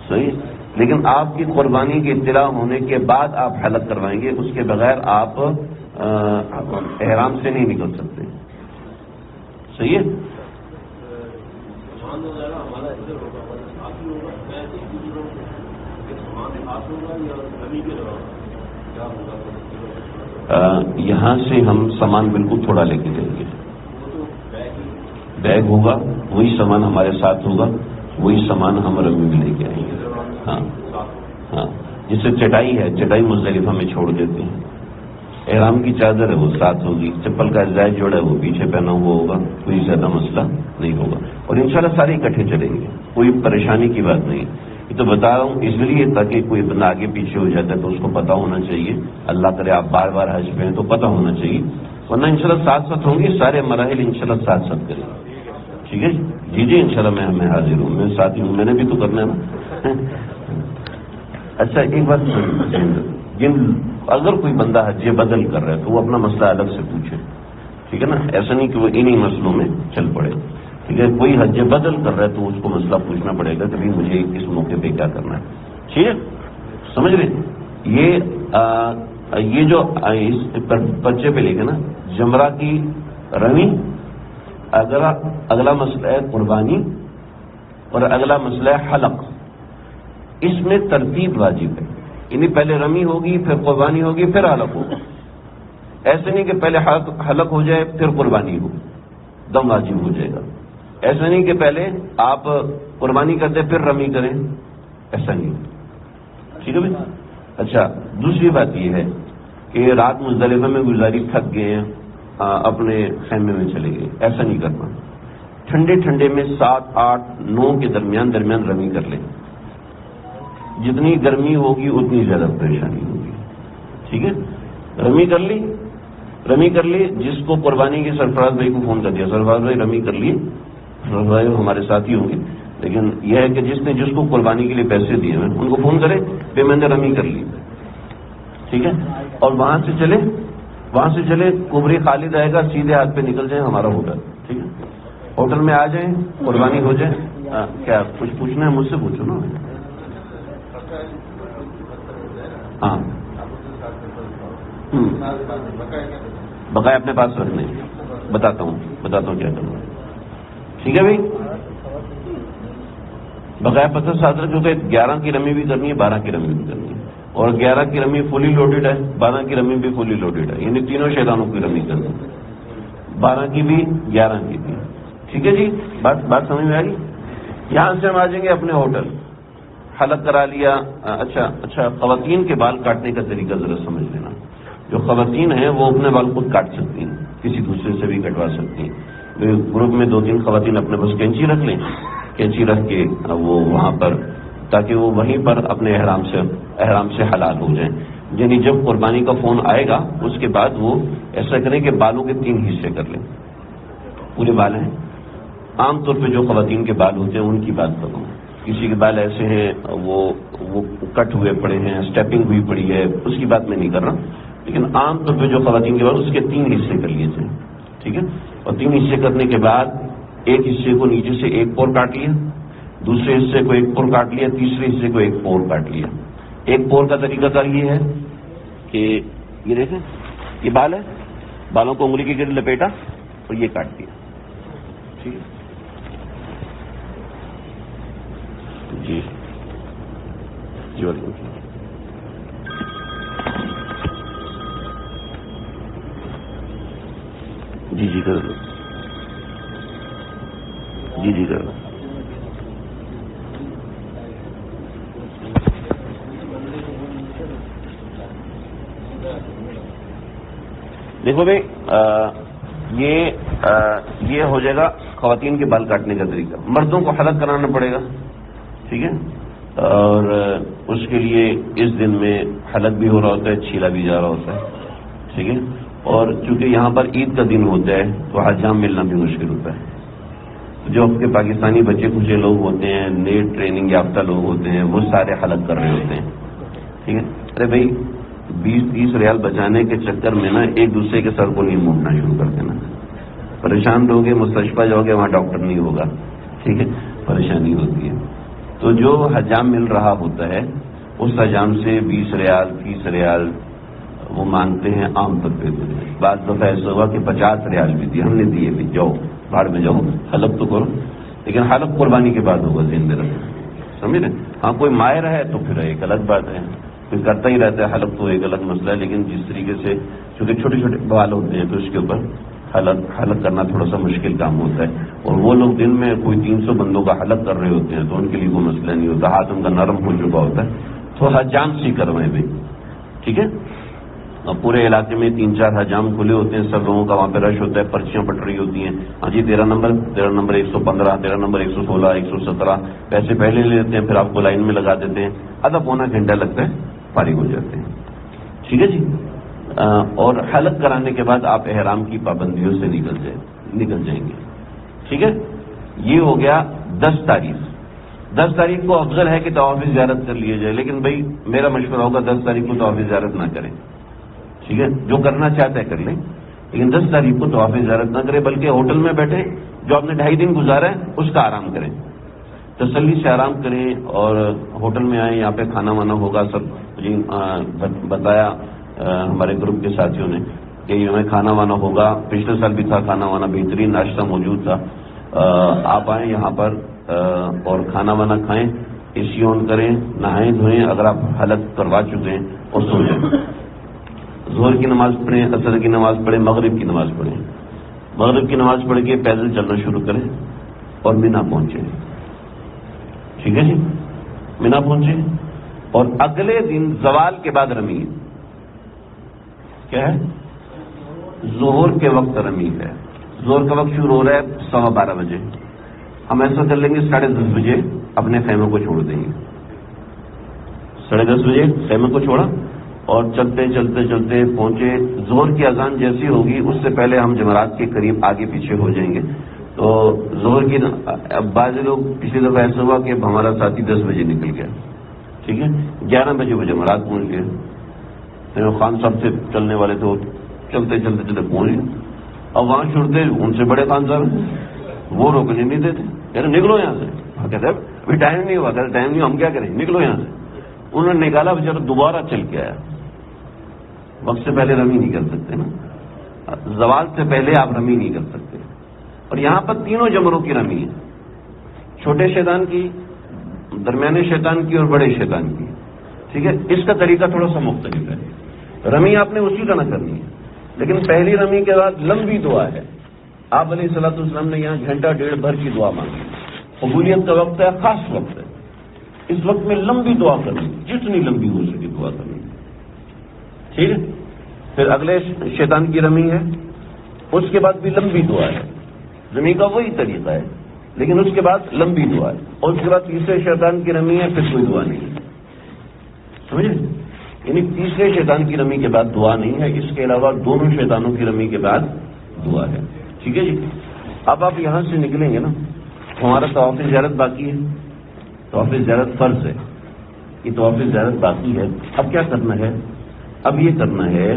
S2: صحیح. لیکن آپ کی قربانی کی اطلاع ہونے کے بعد آپ حلق کروائیں گے، اس کے بغیر آپ احرام سے نہیں نکل سکتے. صحیح ہے. یہاں سے ہم سامان بالکل تھوڑا لے کے جائیں گے. بیگ ہوگا، وہی سامان ہمارے ساتھ ہوگا، وہی سامان ہم رمی میں لے کے آئیں گے. ہاں جیسے چٹائی ہے، چٹائی مزدلفہ میں چھوڑ دیتے ہیں. احرام کی چادر ہے وہ ساتھ ہوگی، چپل کا زائد جوڑا ہے وہ پیچھے پہنا ہوا ہوگا، کوئی زیادہ مسئلہ نہیں ہوگا. اور انشاءاللہ سارے اکٹھے چلیں گے، کوئی پریشانی کی بات نہیں. یہ تو بتا رہا ہوں اس لیے تاکہ کوئی بندہ آگے پیچھے ہو جاتا ہے تو اس کو پتا ہونا چاہیے. اللہ کرے آپ بار بار حج پہ ہیں تو پتا ہونا چاہیے، ورنہ انشاءاللہ ساتھ ہوں گے. سارے مراحل انشاءاللہ ساتھ کریں گے. ٹھیک ہے جی انشاءاللہ میں حاضر ہوں، میں ساتھی ہوں، میں نے بھی تو کرنا ہے نا. اچھا ایک بات، اگر کوئی بندہ حج بدل کر رہا ہے تو وہ اپنا مسئلہ الگ سے پوچھے. ٹھیک ہے نا. ایسا نہیں کہ وہ انہی مسئلوں میں چل پڑے. ٹھیک ہے. کوئی حج بدل کر رہا ہے تو اس کو مسئلہ پوچھنا پڑے گا کہ بھائی مجھے اس موقع پہ کیا کرنا ہے. ٹھیک ہے. سمجھ رہے. یہ جو اس پرچے پہ لکھے نا جمرہ کی رمی، اگلا مسئلہ ہے قربانی، اور اگلا مسئلہ ہے حلق. اس میں ترتیب واجب ہے. یعنی پہلے رمی ہوگی، پھر قربانی ہوگی، پھر حلق ہوگا. ایسے نہیں کہ پہلے حلق ہو جائے پھر قربانی ہو، دم واجب ہو جائے گا. ایسا نہیں کہ پہلے آپ قربانی کرتے پھر رمی کریں، ایسا نہیں. ٹھیک ہے بھائی. اچھا دوسری بات یہ ہے کہ رات مزدلفہ میں گزاری، تھک گئے ہیں، اپنے خیمے میں چلے گئے. ایسا نہیں کرنا. ٹھنڈے میں 7، 8، 9 کے درمیان رمی کر لیں. جتنی گرمی ہوگی اتنی زیادہ پریشانی ہوگی. ٹھیک ہے. رمی کر لی. جس کو قربانی کے سرفراز بھائی کو فون کر دیا، سرفراز بھائی رمی کر لیے. سرفراز بھائی ہمارے ساتھ ہی ہوں گے، لیکن یہ ہے کہ جس کو قربانی کے لیے پیسے دیے ہیں ان کو فون کرے کہ میں نے رمی کر لی. ٹھیک ہے. اور وہاں سے چلے کبری خالد آئے گا، سیدھے ہاتھ پہ نکل جائیں ہمارا ہوٹل. ٹھیک ہے. ہوٹل میں آ جائیں، قربانی ہو جائے. کیا کچھ پوچھنا ہے مجھ سے پوچھو نا. ہاں بقایا اپنے پاس رکھنے. بتاتا ہوں کیا کرنا. ٹھیک ہے بھائی. بقایا پتھر ساتھ رکھو کہ 11 کی رمی بھی کرنی ہے، 12 کی رمی بھی کرنی ہے. اور 11 کی رمی فلی لوڈیڈ ہے، 12 کی رمی بھی فلی لوڈیڈ ہے. یعنی تینوں شیطانوں کی رمی کرنی ہے، 12 کی بھی 11 کی بھی. ٹھیک ہے جی. بات سمجھ میں آ گئی. یہاں سے ہم آ جائیں گے اپنے ہوٹل. حلق کرا لیا. اچھا خواتین کے بال کاٹنے کا طریقہ ذرا سمجھ لینا. جو خواتین ہیں وہ اپنے بال خود کاٹ سکتی ہیں، کسی دوسرے سے بھی کٹوا سکتی ہیں. گروپ میں 2-3 خواتین اپنے پاس کینچی رکھ لیں، کینچی رکھ کے وہ وہاں پر، تاکہ وہ وہیں پر اپنے احرام سے حلال ہو جائیں. یعنی جب قربانی کا فون آئے گا اس کے بعد وہ ایسا کریں کہ بالوں کے 3 حصے کر لیں. پورے بال ہیں. عام طور پہ جو خواتین کے بال ہوتے ہیں ان کی بات کروں. کسی کے بال ایسے ہیں وہ کٹ ہوئے پڑے ہیں, اسٹیپنگ ہوئی پڑی ہے, اس کی بات میں نہیں کر رہا, لیکن عام طور پہ جو خواتین کے بال اس کے 3 حصے کر لیے تھے, ٹھیک ہے. اور 3 حصے کرنے کے بعد ایک حصے کو نیچے سے ایک پور کاٹ لیا, دوسرے حصے کو ایک پور کاٹ لیا, تیسرے حصے کو ایک پور کاٹ لیا. ایک پور کا طریقہ کار یہ ہے کہ یہ دیکھیں یہ بال ہے, بالوں کو انگلی کے گرد لپیٹا اور یہ کاٹ دیا, ٹھیک ہے. جی جی جی جی کر لو, جی جی کر لو. دیکھو بھائی یہ ہو جائے گا خواتین کے بال کاٹنے کا طریقہ. مردوں کو حلق کرانا پڑے گا, ٹھیک ہے, اور اس کے لیے اس دن میں حلق بھی ہو رہا ہوتا ہے, چھیلا بھی جا رہا ہوتا ہے, ٹھیک ہے. اور چونکہ یہاں پر عید کا دن ہوتا ہے تو حجام ملنا بھی مشکل ہوتا ہے. جو آپ کے پاکستانی بچے کچھ لوگ ہوتے ہیں, نئے ٹریننگ یافتہ لوگ ہوتے ہیں, وہ سارے حلق کر رہے ہوتے ہیں, ٹھیک ہے. ارے بھائی 20-30 ریال بچانے کے چکر میں نا ایک دوسرے کے سر کو نہیں موڑنا شروع کر دینا. پریشان رہو گے, مستشفیٰ جاؤ گے, وہاں ڈاکٹر نہیں ہوگا, ٹھیک ہے, پریشانی ہوتی ہے. تو جو حجام مل رہا ہوتا ہے اس حجام سے 20 ریال 30 ریال وہ مانگتے ہیں عام طور پہ. بعض دفعہ ایسا ہوا کہ 50 ریال بھی دیے, ہم نے دیے بھی, جاؤ باہر میں جاؤ حلق تو کرو, لیکن حلق قربانی کے بعد ہوگا, ذہن میں رکھو, سمجھ رہے. ہاں کوئی ماہر ہے تو پھر ایک الگ بات ہے, کوئی کرتا ہی رہتا ہے حلق تو ایک الگ مسئلہ ہے. لیکن جس طریقے سے چونکہ چھوٹے چھوٹے بال ہوتے ہیں تو اس کے اوپر حلق کرنا تھوڑا سا مشکل کام ہوتا ہے. اور وہ لوگ دن میں کوئی 300 بندوں کا حلق کر رہے ہوتے ہیں تو ان کے لیے کوئی مسئلہ نہیں ہوتا, ہاتھ ان کا نرم ہو چکا ہوتا ہے, تو حجام سے کروائیں بھی, ٹھیک ہے. اور پورے علاقے میں 3-4 حجام کھلے ہوتے ہیں, سب لوگوں کا وہاں پہ رش ہوتا ہے, پرچیاں پٹ رہی ہوتی ہیں. ہاں جی 13 نمبر 115, 13 نمبر 116, 117 پیسے پہلے لے لیتے ہیں, پھر آپ کو لائن میں لگا دیتے ہیں, آدھا پونا گھنٹہ لگتا ہے, فارغ ہو جاتے ہیں, ٹھیک ہے جی. اور حلق کرانے کے بعد آپ احرام کی پابندیوں سے نکل جائیں گے, ٹھیک ہے. یہ ہو گیا 10 تاریخ. 10 تاریخ کو افضل ہے کہ طواف زیارت کر لیے جائے, لیکن بھائی میرا مشورہ ہوگا 10 تاریخ کو طواف زیارت نہ کریں, ٹھیک ہے. جو کرنا چاہتا ہے کر لیں, لیکن 10 تاریخ کو طواف زیارت نہ کریں, بلکہ ہوٹل میں بیٹھے جو آپ نے 2.5 دن گزارا ہے اس کا آرام کریں, تسلی سے آرام کریں. اور ہوٹل میں آئیں, یہاں پہ کھانا وانا ہوگا, سب بتایا ہمارے گروپ کے ساتھیوں نے کہ یہاں کھانا وانا ہوگا. پچھلے سال بھی تھا کھانا وانا, بہترین ناشتہ موجود تھا. آپ آئیں یہاں پر اور کھانا وانا کھائیں, اے سی آن کریں, نہائیں دھوئیں اگر آپ حلق کروا چکے ہیں, اور سو جائیں. ظہر کی نماز پڑھیں, عصر کی نماز پڑھیں, مغرب کی نماز پڑھیں. مغرب کی نماز پڑھ کے پیدل چلنا شروع کریں اور مینا پہنچیں, ٹھیک ہے جی. مینا پہنچیں اور اگلے دن زوال کے بعد رمی. کیا ہے؟ ظہر کے وقت رمی ہے. ظہر کا وقت شروع ہو رہا ہے 12:15 بجے. ہم ایسا کر لیں گے 10:30 بجے اپنے خیمے کو چھوڑ دیں گے. 10:30 بجے خیمے کو چھوڑا اور چلتے چلتے چلتے پہنچے. ظہر کی اذان جیسی ہوگی اس سے پہلے ہم جمرات کے قریب آگے پیچھے ہو جائیں گے. تو ظہر کی بعض لوگ پچھلی دفعہ ایسا ہوا کہ ہمارا ساتھی 10 بجے نکل گیا, ٹھیک ہے. 11 بجے وہ جمرات پہنچ گئے. خان صاحب سے چلنے والے تھے, چلتے چلتے چلتے پہنچ گئے. اب وہاں چھوڑتے ان سے بڑے خان صاحب وہ روکنے نہیں دیتے, کہتے نکلو یہاں سے. کہتے ابھی ٹائم نہیں ہوا, کہتے ٹائم نہیں, ہم کیا کریں, نکلو یہاں سے. انہوں نے نکالا, بیچارہ دوبارہ چل کے آیا. وقت سے پہلے رمی نہیں کر سکتے نا, زوال سے پہلے آپ رمی نہیں کر سکتے. اور یہاں پر تینوں جمروں کی رمی ہے, چھوٹے شیطان کی, درمیانے شیطان کی اور بڑے شیطان کی, ٹھیک ہے. اس کا طریقہ تھوڑا سا مختلف ہے. رمی آپ نے اسی طرح کرنی ہے, لیکن پہلی رمی کے بعد لمبی دعا ہے. آپ علیہ الصلوۃ والسلام نے یہاں گھنٹہ 1.5 بھر کی دعا مانگی. قبولیت کا وقت ہے, خاص وقت ہے. اس وقت میں لمبی دعا کرنی, جتنی لمبی ہو سکے دعا کرنی, ٹھیک ہے. پھر اگلے شیطان کی رمی ہے, اس کے بعد بھی لمبی دعا ہے. رمی کا وہی طریقہ ہے, لیکن اس کے بعد لمبی دعا ہے. اور اس کے بعد تیسرے شیطان کی رمی ہے, پھر کوئی دعا نہیں ہے, سمجھے. یعنی تیسرے شیطان کی رمی کے بعد دعا نہیں ہے. اس کے علاوہ دونوں شیطانوں کی رمی کے بعد دعا ہے, ٹھیک ہے جی. اب آپ یہاں سے نکلیں گے نا، ہمارا طواف زیارت باقی ہے، طواف زیارت فرض ہے، یہ طواف زیارت باقی ہے. اب کیا کرنا ہے؟ اب یہ کرنا ہے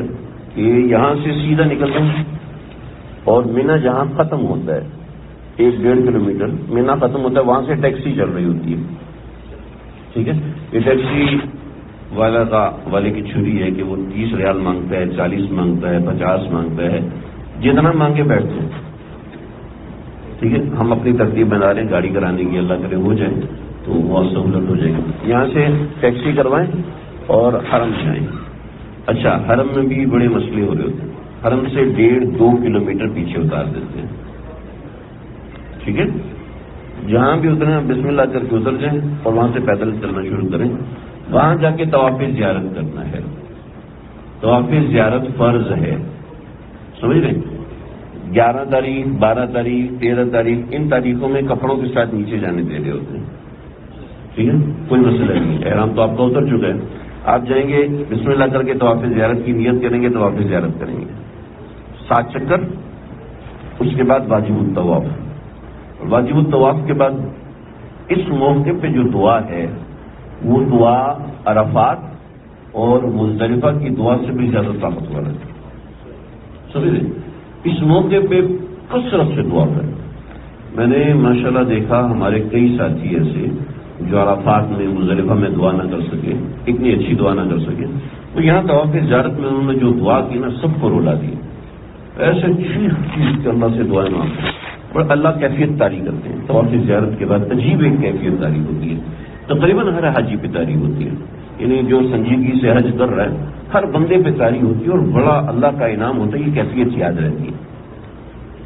S2: کہ یہاں سے سیدھا نکلتے ہیں اور مینا جہاں ختم ہوتا ہے 1-1.5 کلومیٹر مینا ختم ہوتا ہے، وہاں سے ٹیکسی چل رہی ہوتی ہے. ٹھیک ہے، یہ ٹیکسی والے کی چھری ہے کہ وہ 30 ریال مانگتا ہے، 40 مانگتا ہے، 50 مانگتا ہے، جتنا مانگے بیٹھتے ہیں. ٹھیک ہے، ہم اپنی ترتیب بنا رہے ہیں گاڑی کرانے کی، اللہ کرے ہو جائے تو بہت سہولت ہو جائے گی. یہاں سے ٹیکسی کروائیں اور حرم جائیں. اچھا، حرم میں بھی بڑے مسئلے ہو رہے ہوتے ہیں، حرم سے 1.5-2 کلومیٹر پیچھے اتار دیتے ہیں. ٹھیک ہے، جہاں بھی اتریں بسم اللہ کر کے اتر جائیں اور وہاں سے پیدل چلنا شروع کریں. وہاں جا کے طواف زیارت کرنا ہے. طواف زیارت فرض ہے، سمجھ رہے؟ 11 تاریخ 12 تاریخ 13 تاریخ ان تاریخوں میں کپڑوں کے ساتھ نیچے جانے دے رہے ہوتے ہیں. ٹھیک ہے، کوئی مسئلہ نہیں ہے، احرام تو آپ کا اتر چکا ہے. آپ جائیں گے بسم اللہ کر کے طواف زیارت کی نیت کریں گے، طواف زیارت کریں گے 7 چکر. اس کے بعد واجب الطواف. واجب الطواف کے بعد اس موقع پہ جو دعا ہے وہ دعا عرفات اور مزدلفہ کی دعا سے بھی زیادہ طاقت والا ہے. سمجھے؟ اس موقع پہ کثرت سے دعا کریں. میں نے ماشاءاللہ دیکھا ہمارے کئی ساتھی ایسے جو عرفات میں مزدلفہ میں دعا نہ کر سکے، اتنی اچھی دعا نہ کر سکے، تو یہاں طواف زیارت میں انہوں نے جو دعا کی نا سب کو رلا دی. ایسے چیز کے اللہ سے دعائیں مانگتے ہیں اور اللہ کیفیت طاری کرتے ہیں. طواف زیارت کے بعد عجیب ایک کیفیت طاری ہوتی ہے، تقریباً ہر حاجی پہ طاری ہوتی ہے. یعنی جو سنجیدگی سے حج کر رہا ہے ہر بندے پہ طاری ہوتی ہے اور بڑا اللہ کا انعام ہوتا ہے. یہ کیفیت یاد رہتی ہے.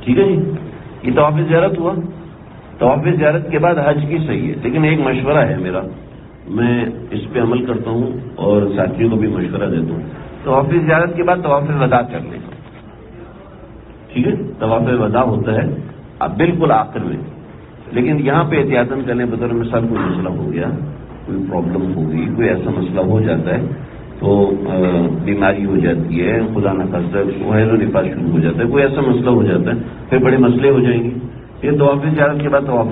S2: ٹھیک ہے جی، یہ طواف زیارت ہوا. طواف زیارت کے بعد حج کی صحیح ہے، لیکن ایک مشورہ ہے میرا، میں اس پہ عمل کرتا ہوں اور ساتھیوں کو بھی مشورہ دیتا ہوں. طواف زیارت کے بعد طواف وداع کر لیں. ٹھیک ہے، طواف وداع ہوتا ہے اب بالکل آخر میں، لیکن یہاں پہ احتیاطاً کرنے بطور مثال کوئی مسئلہ ہو گیا، کوئی پرابلم ہو گئی، کوئی ایسا مسئلہ ہو جاتا ہے تو بیماری ہو جاتی ہے، خدا نہ خاصہ حیض و نفاس شروع ہو جاتا ہے، کوئی ایسا مسئلہ ہو جاتا ہے، پھر بڑے مسئلے ہو جائیں گے. یہ طواف زیارت کے بعد طواف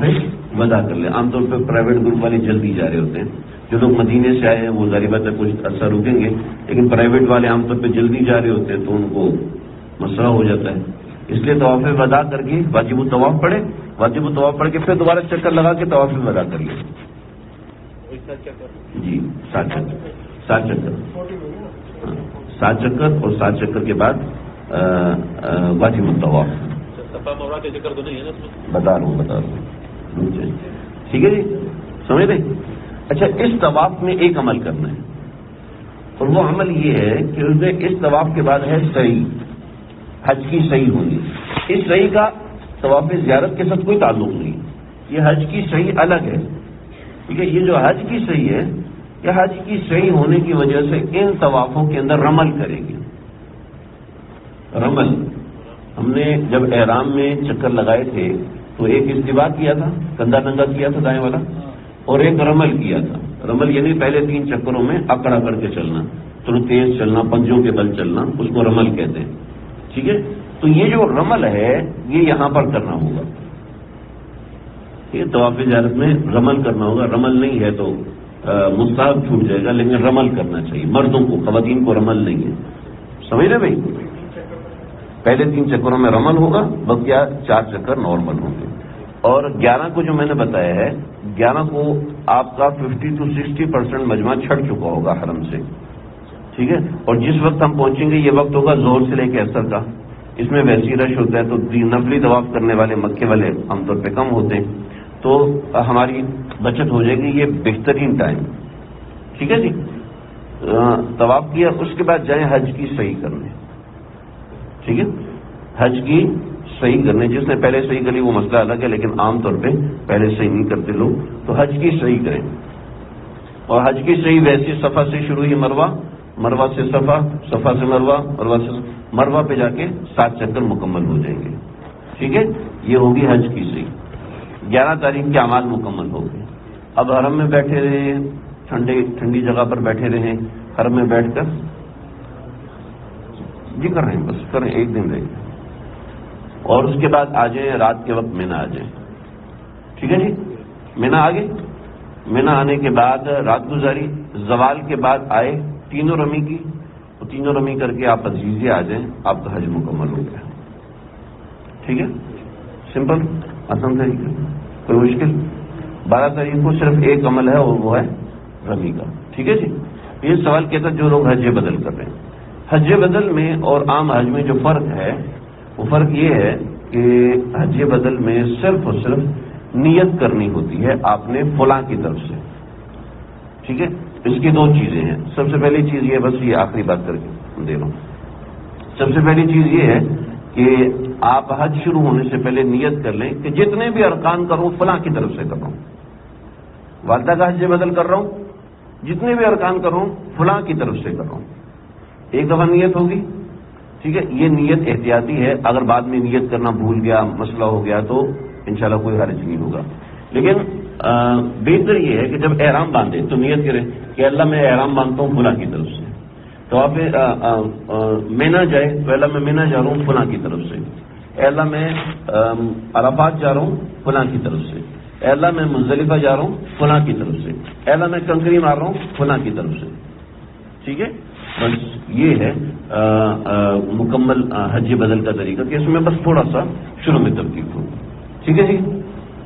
S2: وداع کر لیں. عام طور پہ پرائیویٹ گروپ والے جلدی جا رہے ہوتے ہیں، جو لوگ مدینے سے آئے ہیں وہ ظاہر بات ہے کچھ عرصہ رکیں گے، لیکن پرائیویٹ والے عام طور پہ جلدی جا رہے ہوتے ہیں تو ان کو مسئلہ ہو جاتا ہے. اس لیے طواف وداع کر کے واجب الطواف پڑھے، واجب الطواف پڑھ کے پھر دوبارہ چکر لگا کے طواف وداع کر لیں. جی 7 چکر 7 چکر 7 چکر اور 7 چکر کے بعد واجب الطواف. بتا رہا ہوں. ٹھیک ہے جی، سمجھ رہے؟ اچھا، اس طواف میں ایک عمل کرنا ہے اور وہ عمل یہ ہے کہ اس طواف کے بعد ہے سعی، حج کی صحیح ہونی. اس صحیح کا طواف زیارت کے ساتھ کوئی تعلق نہیں، یہ حج کی صحیح الگ ہے. ٹھیک ہے، یہ جو حج کی صحیح ہے یہ حج کی صحیح ہونے کی وجہ سے ان طوافوں کے اندر رمل کریں گے. رمل ہم نے جب احرام میں چکر لگائے تھے تو ایک استوا کیا تھا، کندھا ننگا کیا تھا دائیں والا، اور ایک رمل کیا تھا. رمل یعنی پہلے 3 چکروں میں اکڑ اکڑ کے چلنا، تھوڑا تیز چلنا، پنجوں کے بل چلنا، اس کو رمل کہتے ہیں. ٹھیک ہے، تو یہ جو رمل ہے یہ یہاں پر کرنا ہوگا. یہ طواف زیارت میں رمل کرنا ہوگا. رمل نہیں ہے تو مستحب چھوٹ جائے گا، لیکن رمل کرنا چاہیے مردوں کو، خواتین کو رمل نہیں ہے. سمجھ رہے بھائی؟ پہلے 3 چکروں میں رمل ہوگا، باقی 4 چکر نارمل ہوں گے. اور 11 کو جو میں نے بتایا ہے، 11 کو آپ کا 50 to 60% مجمع چھڑ چکا ہوگا حرم سے. ٹھیک ہے، اور جس وقت ہم پہنچیں گے یہ وقت ہوگا ظہر سے لے کے عصر کا. اس میں ویسی رش ہوتا ہے تو نفلی طواف کرنے والے مکے والے عام طور پہ کم ہوتے ہیں، تو ہماری بچت ہو جائے گی. یہ بہترین ٹائم. ٹھیک ہے جی، طواف کیا، اس کے بعد جائیں حج کی صحیح کرنے. ٹھیک ہے، حج کی صحیح کرنے. جس نے پہلے صحیح کری وہ مسئلہ الگ ہے، لیکن عام طور پہ پہلے صحیح نہیں کرتے لوگ، تو حج کی صحیح کریں. اور حج کی صحیح ویسے صفا سے شروع ہوئی، مروہ سے صفا، صفا سے مروہ، مروہ سے مروہ پہ جا کے 7 چکر مکمل ہو جائیں گے. ٹھیک ہے، یہ ہوگی حج کی صحیح. 11 تاریخ کے اعمال مکمل ہو گئے. اب حرم میں بیٹھے رہے، ٹھنڈی جگہ پر بیٹھے رہے، حرم میں بیٹھ کر جی کر رہے ہیں، بس کریں، ایک دن رہے. اور اس کے بعد آ جائیں رات کے وقت مینا آ جائیں. ٹھیک ہے جی, مینا آ گئے. مینا آنے کے بعد رات گزاری, زوال کے بعد آئے, تینوں رمی کی, تو تینوں رمی کر کے آپ عزیزیہ آ جائیں, آپ کا حج مکمل ہو گیا. ٹھیک ہے, سمپل آسان طریقہ, کوئی مشکل. 12 تاریخ کو صرف ایک عمل ہے اور وہ ہے رمی کا. ٹھیک ہے جی. یہ سوال کہتا جو لوگ حج بدل کر رہے ہیں, حج بدل میں اور عام حج میں جو فرق ہے وہ فرق یہ ہے کہ حج بدل میں صرف اور صرف نیت کرنی ہوتی ہے آپ نے فلاں کی طرف سے. ٹھیک ہے, اس کی 2 چیزیں ہیں. سب سے پہلی چیز یہ, بس یہ آخری بات کر کے دے رہا ہوں, سب سے پہلی چیز یہ ہے کہ آپ حج شروع ہونے سے پہلے نیت کر لیں کہ جتنے بھی ارکان کروں فلاں کی طرف سے کر رہا ہوں. والدہ کا حج بدل کر رہا ہوں, جتنے بھی ارکان کر رہا ہوں فلاں کی طرف سے کر رہا ہوں. ایک دفعہ نیت ہوگی. ٹھیک ہے, یہ نیت احتیاطی ہے, اگر بعد میں نیت کرنا بھول گیا, مسئلہ ہو گیا تو انشاءاللہ کوئی حرج نہیں ہوگا. لیکن بہتر یہ ہے کہ جب احرام باندھے تو نیت کریں کہ اللہ میں احرام باندھتا ہوں فلاں کی طرف سے. تو آپ مینا جائے تو اللہ میں مینا جا رہا ہوں فلاں کی طرف سے. اے اللہ میں عرفات جا رہا ہوں فلاں کی طرف سے. اے اللہ میں مزدلفہ جا رہا ہوں فلاں کی طرف سے. اے اللہ میں کنکری مار رہا ہوں فلاں کی طرف سے. ٹھیک ہے, بس یہ ہے مکمل حج بدل کا طریقہ کہ اس میں بس تھوڑا سا شروع میں تبدیل ہو. ٹھیک ہے جی,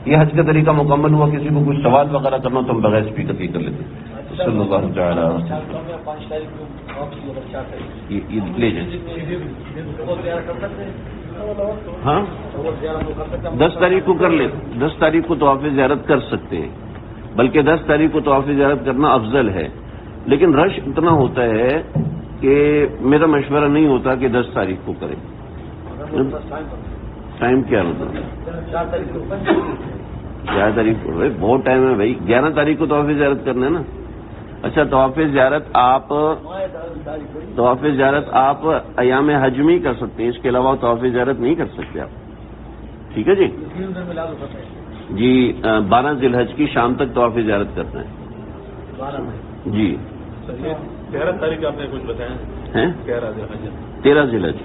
S2: یہ حج کا طریقہ مکمل ہوا. کسی کو کچھ سوال وغیرہ کرنا تو ہم بغیر اسپیکر کی کر لیتے ہیں. صلی اللہ تعالی لے جائیں. ہاں 10 تاریخ کو کر لیں. 10 تاریخ کو طواف زیارت کر سکتے ہیں, بلکہ 10 تاریخ کو طواف زیارت کرنا افضل ہے. لیکن رش اتنا ہوتا ہے کہ میرا مشورہ نہیں ہوتا کہ 10 تاریخ کو کریں. ٹائم کیا ہوتا ہے؟ 11 تاریخ کو بہت ٹائم ہے بھائی. 11 تاریخ کو طواف زیارت کرنا ہے نا. اچھا, طواف زیارت آپ ایام حج میں ہی کر سکتے ہیں, اس کے علاوہ طواف زیارت نہیں کر سکتے آپ. ٹھیک ہے جی. جی 12 ذی الحج کی شام تک طواف زیارت کرنا ہے. جی
S3: 13 تاریخ آپ نے کچھ بتایا ہے؟
S2: 13 ذی الحج.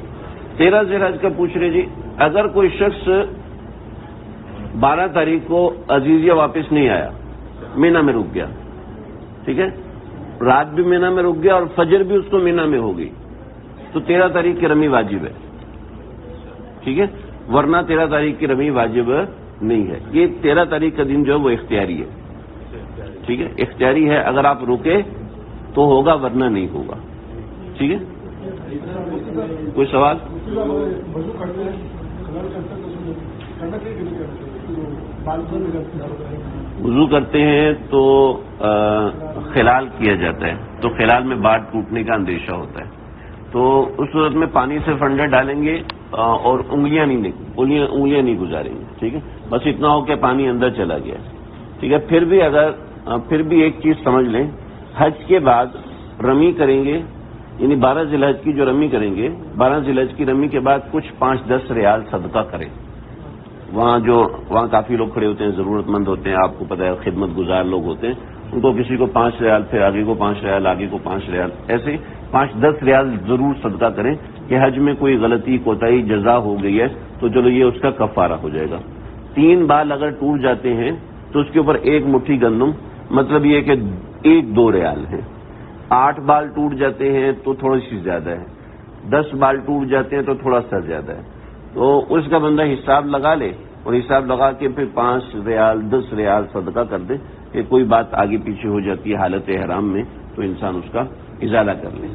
S2: 13 ذی الحج کا پوچھ رہے جی. اگر کوئی شخص 12 تاریخ کو عزیزیہ واپس نہیں آیا, مینا میں رک گیا, ٹھیک ہے, رات بھی مینا میں رک گیا اور فجر بھی اس کو مینا میں ہو گئی, تو 13 تاریخ کی رمی واجب ہے. ٹھیک ہے, ورنہ 13 تاریخ کی رمی واجب نہیں ہے. یہ 13 تاریخ کا دن جو ہے وہ اختیاری ہے. ٹھیک ہے, اختیاری ہے. اگر آپ رکے تو ہوگا, ورنہ نہیں ہوگا. ٹھیک ہے, کوئی سوال؟ وضو کرتے ہیں تو خلال کیا جاتا ہے, تو خلال میں بال ٹوٹنے کا اندیشہ ہوتا ہے, تو اس صورت میں پانی سے فنڈا ڈالیں گے اور انگلیاں نہیں گزاریں گے. ٹھیک ہے, بس اتنا ہو کہ پانی اندر چلا گیا. ٹھیک ہے, پھر بھی ایک چیز سمجھ لیں, حج کے بعد رمی کریں گے, یعنی 12 ذی الحج کی جو رمی کریں گے, 12 ذی الحج کی رمی کے بعد کچھ 5-10 ریال صدقہ کریں. وہاں کافی لوگ کھڑے ہوتے ہیں, ضرورت مند ہوتے ہیں, آپ کو پتہ ہے خدمت گزار لوگ ہوتے ہیں, ان کو کسی کو 5 ریال, پھر آگے کو 5 ریال, آگے کو 5 ریال, ایسے 5-10 ریال ضرور صدقہ کریں کہ حج میں کوئی غلطی کوتاہی جزا ہو گئی ہے تو چلو یہ اس کا کفارہ ہو جائے گا. 3 بال اگر ٹوٹ جاتے ہیں تو اس کے اوپر 1 مٹھی گندم, مطلب یہ کہ 1-2 ریال ہیں. 8 بال ٹوٹ جاتے ہیں تو تھوڑی سی زیادہ ہے, 10 بال ٹوٹ جاتے ہیں تو تھوڑا سا زیادہ ہے. تو اس کا بندہ حساب لگا لے, اور حساب لگا کے پھر 5 ریال 10 ریال صدقہ کر دے کہ کوئی بات آگے پیچھے ہو جاتی ہے حالت احرام میں تو انسان اس کا ازالہ کر لے.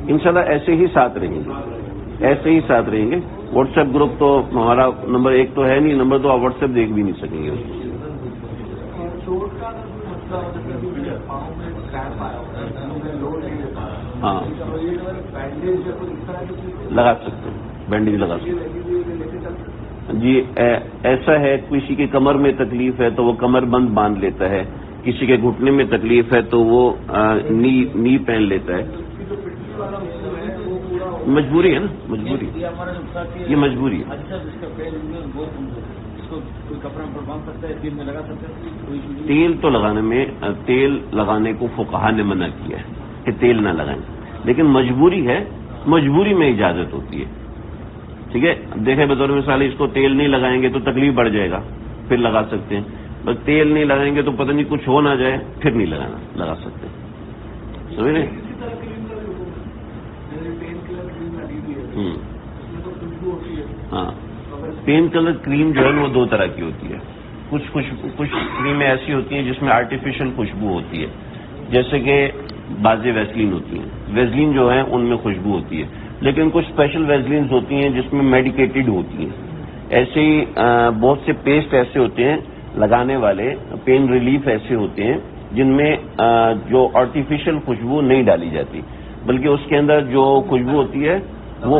S2: انشاءاللہ ایسے ہی ساتھ رہیں گے. واٹس ایپ گروپ تو ہمارا نمبر 1 تو ہے نہیں, نمبر 2 آپ واٹس ایپ دیکھ بھی نہیں سکیں گے. ہاں لگا سکتے ہیں, بینڈیج لگا سکتے ہیں جی. ایسا ہے کسی کی کمر میں تکلیف ہے تو وہ کمر بند باندھ لیتا ہے, کسی کے گھٹنے میں تکلیف ہے تو وہ نی پہن لیتا ہے. مجبوری ہے نا, یہ مجبوری ہے. تیل لگانے کو فقہا نے منع کیا ہے کہ تیل نہ لگائیں. لیکن مجبوری ہے، مجبوری میں اجازت ہوتی ہے. ٹھیک ہے، دیکھیں بطور مثال اس کو تیل نہیں لگائیں گے تو تکلیف بڑھ جائے گا، پھر لگا سکتے ہیں. بس تیل نہیں لگائیں گے تو پتہ نہیں کچھ ہو نہ جائے، پھر نہیں لگا سکتے. سمجھ رہے؟ ہاں، پین کلر کریم جو ہے وہ دو طرح کی ہوتی ہے. کچھ کریمیں ایسی ہوتی ہیں جس میں آرٹیفیشل خوشبو ہوتی ہے، جیسے کہ بعض ویسلین ہوتی ہیں. ویسلین جو ہے ان میں خوشبو ہوتی ہے، لیکن کچھ اسپیشل ویسلینز ہوتی ہیں جس میں میڈیکیٹڈ ہوتی ہیں. ایسے ہی بہت سے پیسٹ ایسے ہوتے ہیں لگانے والے، پین ریلیف ایسے ہوتے ہیں جن میں جو آرٹیفیشل خوشبو نہیں ڈالی جاتی، بلکہ اس کے اندر جو خوشبو ہوتی ہے وہ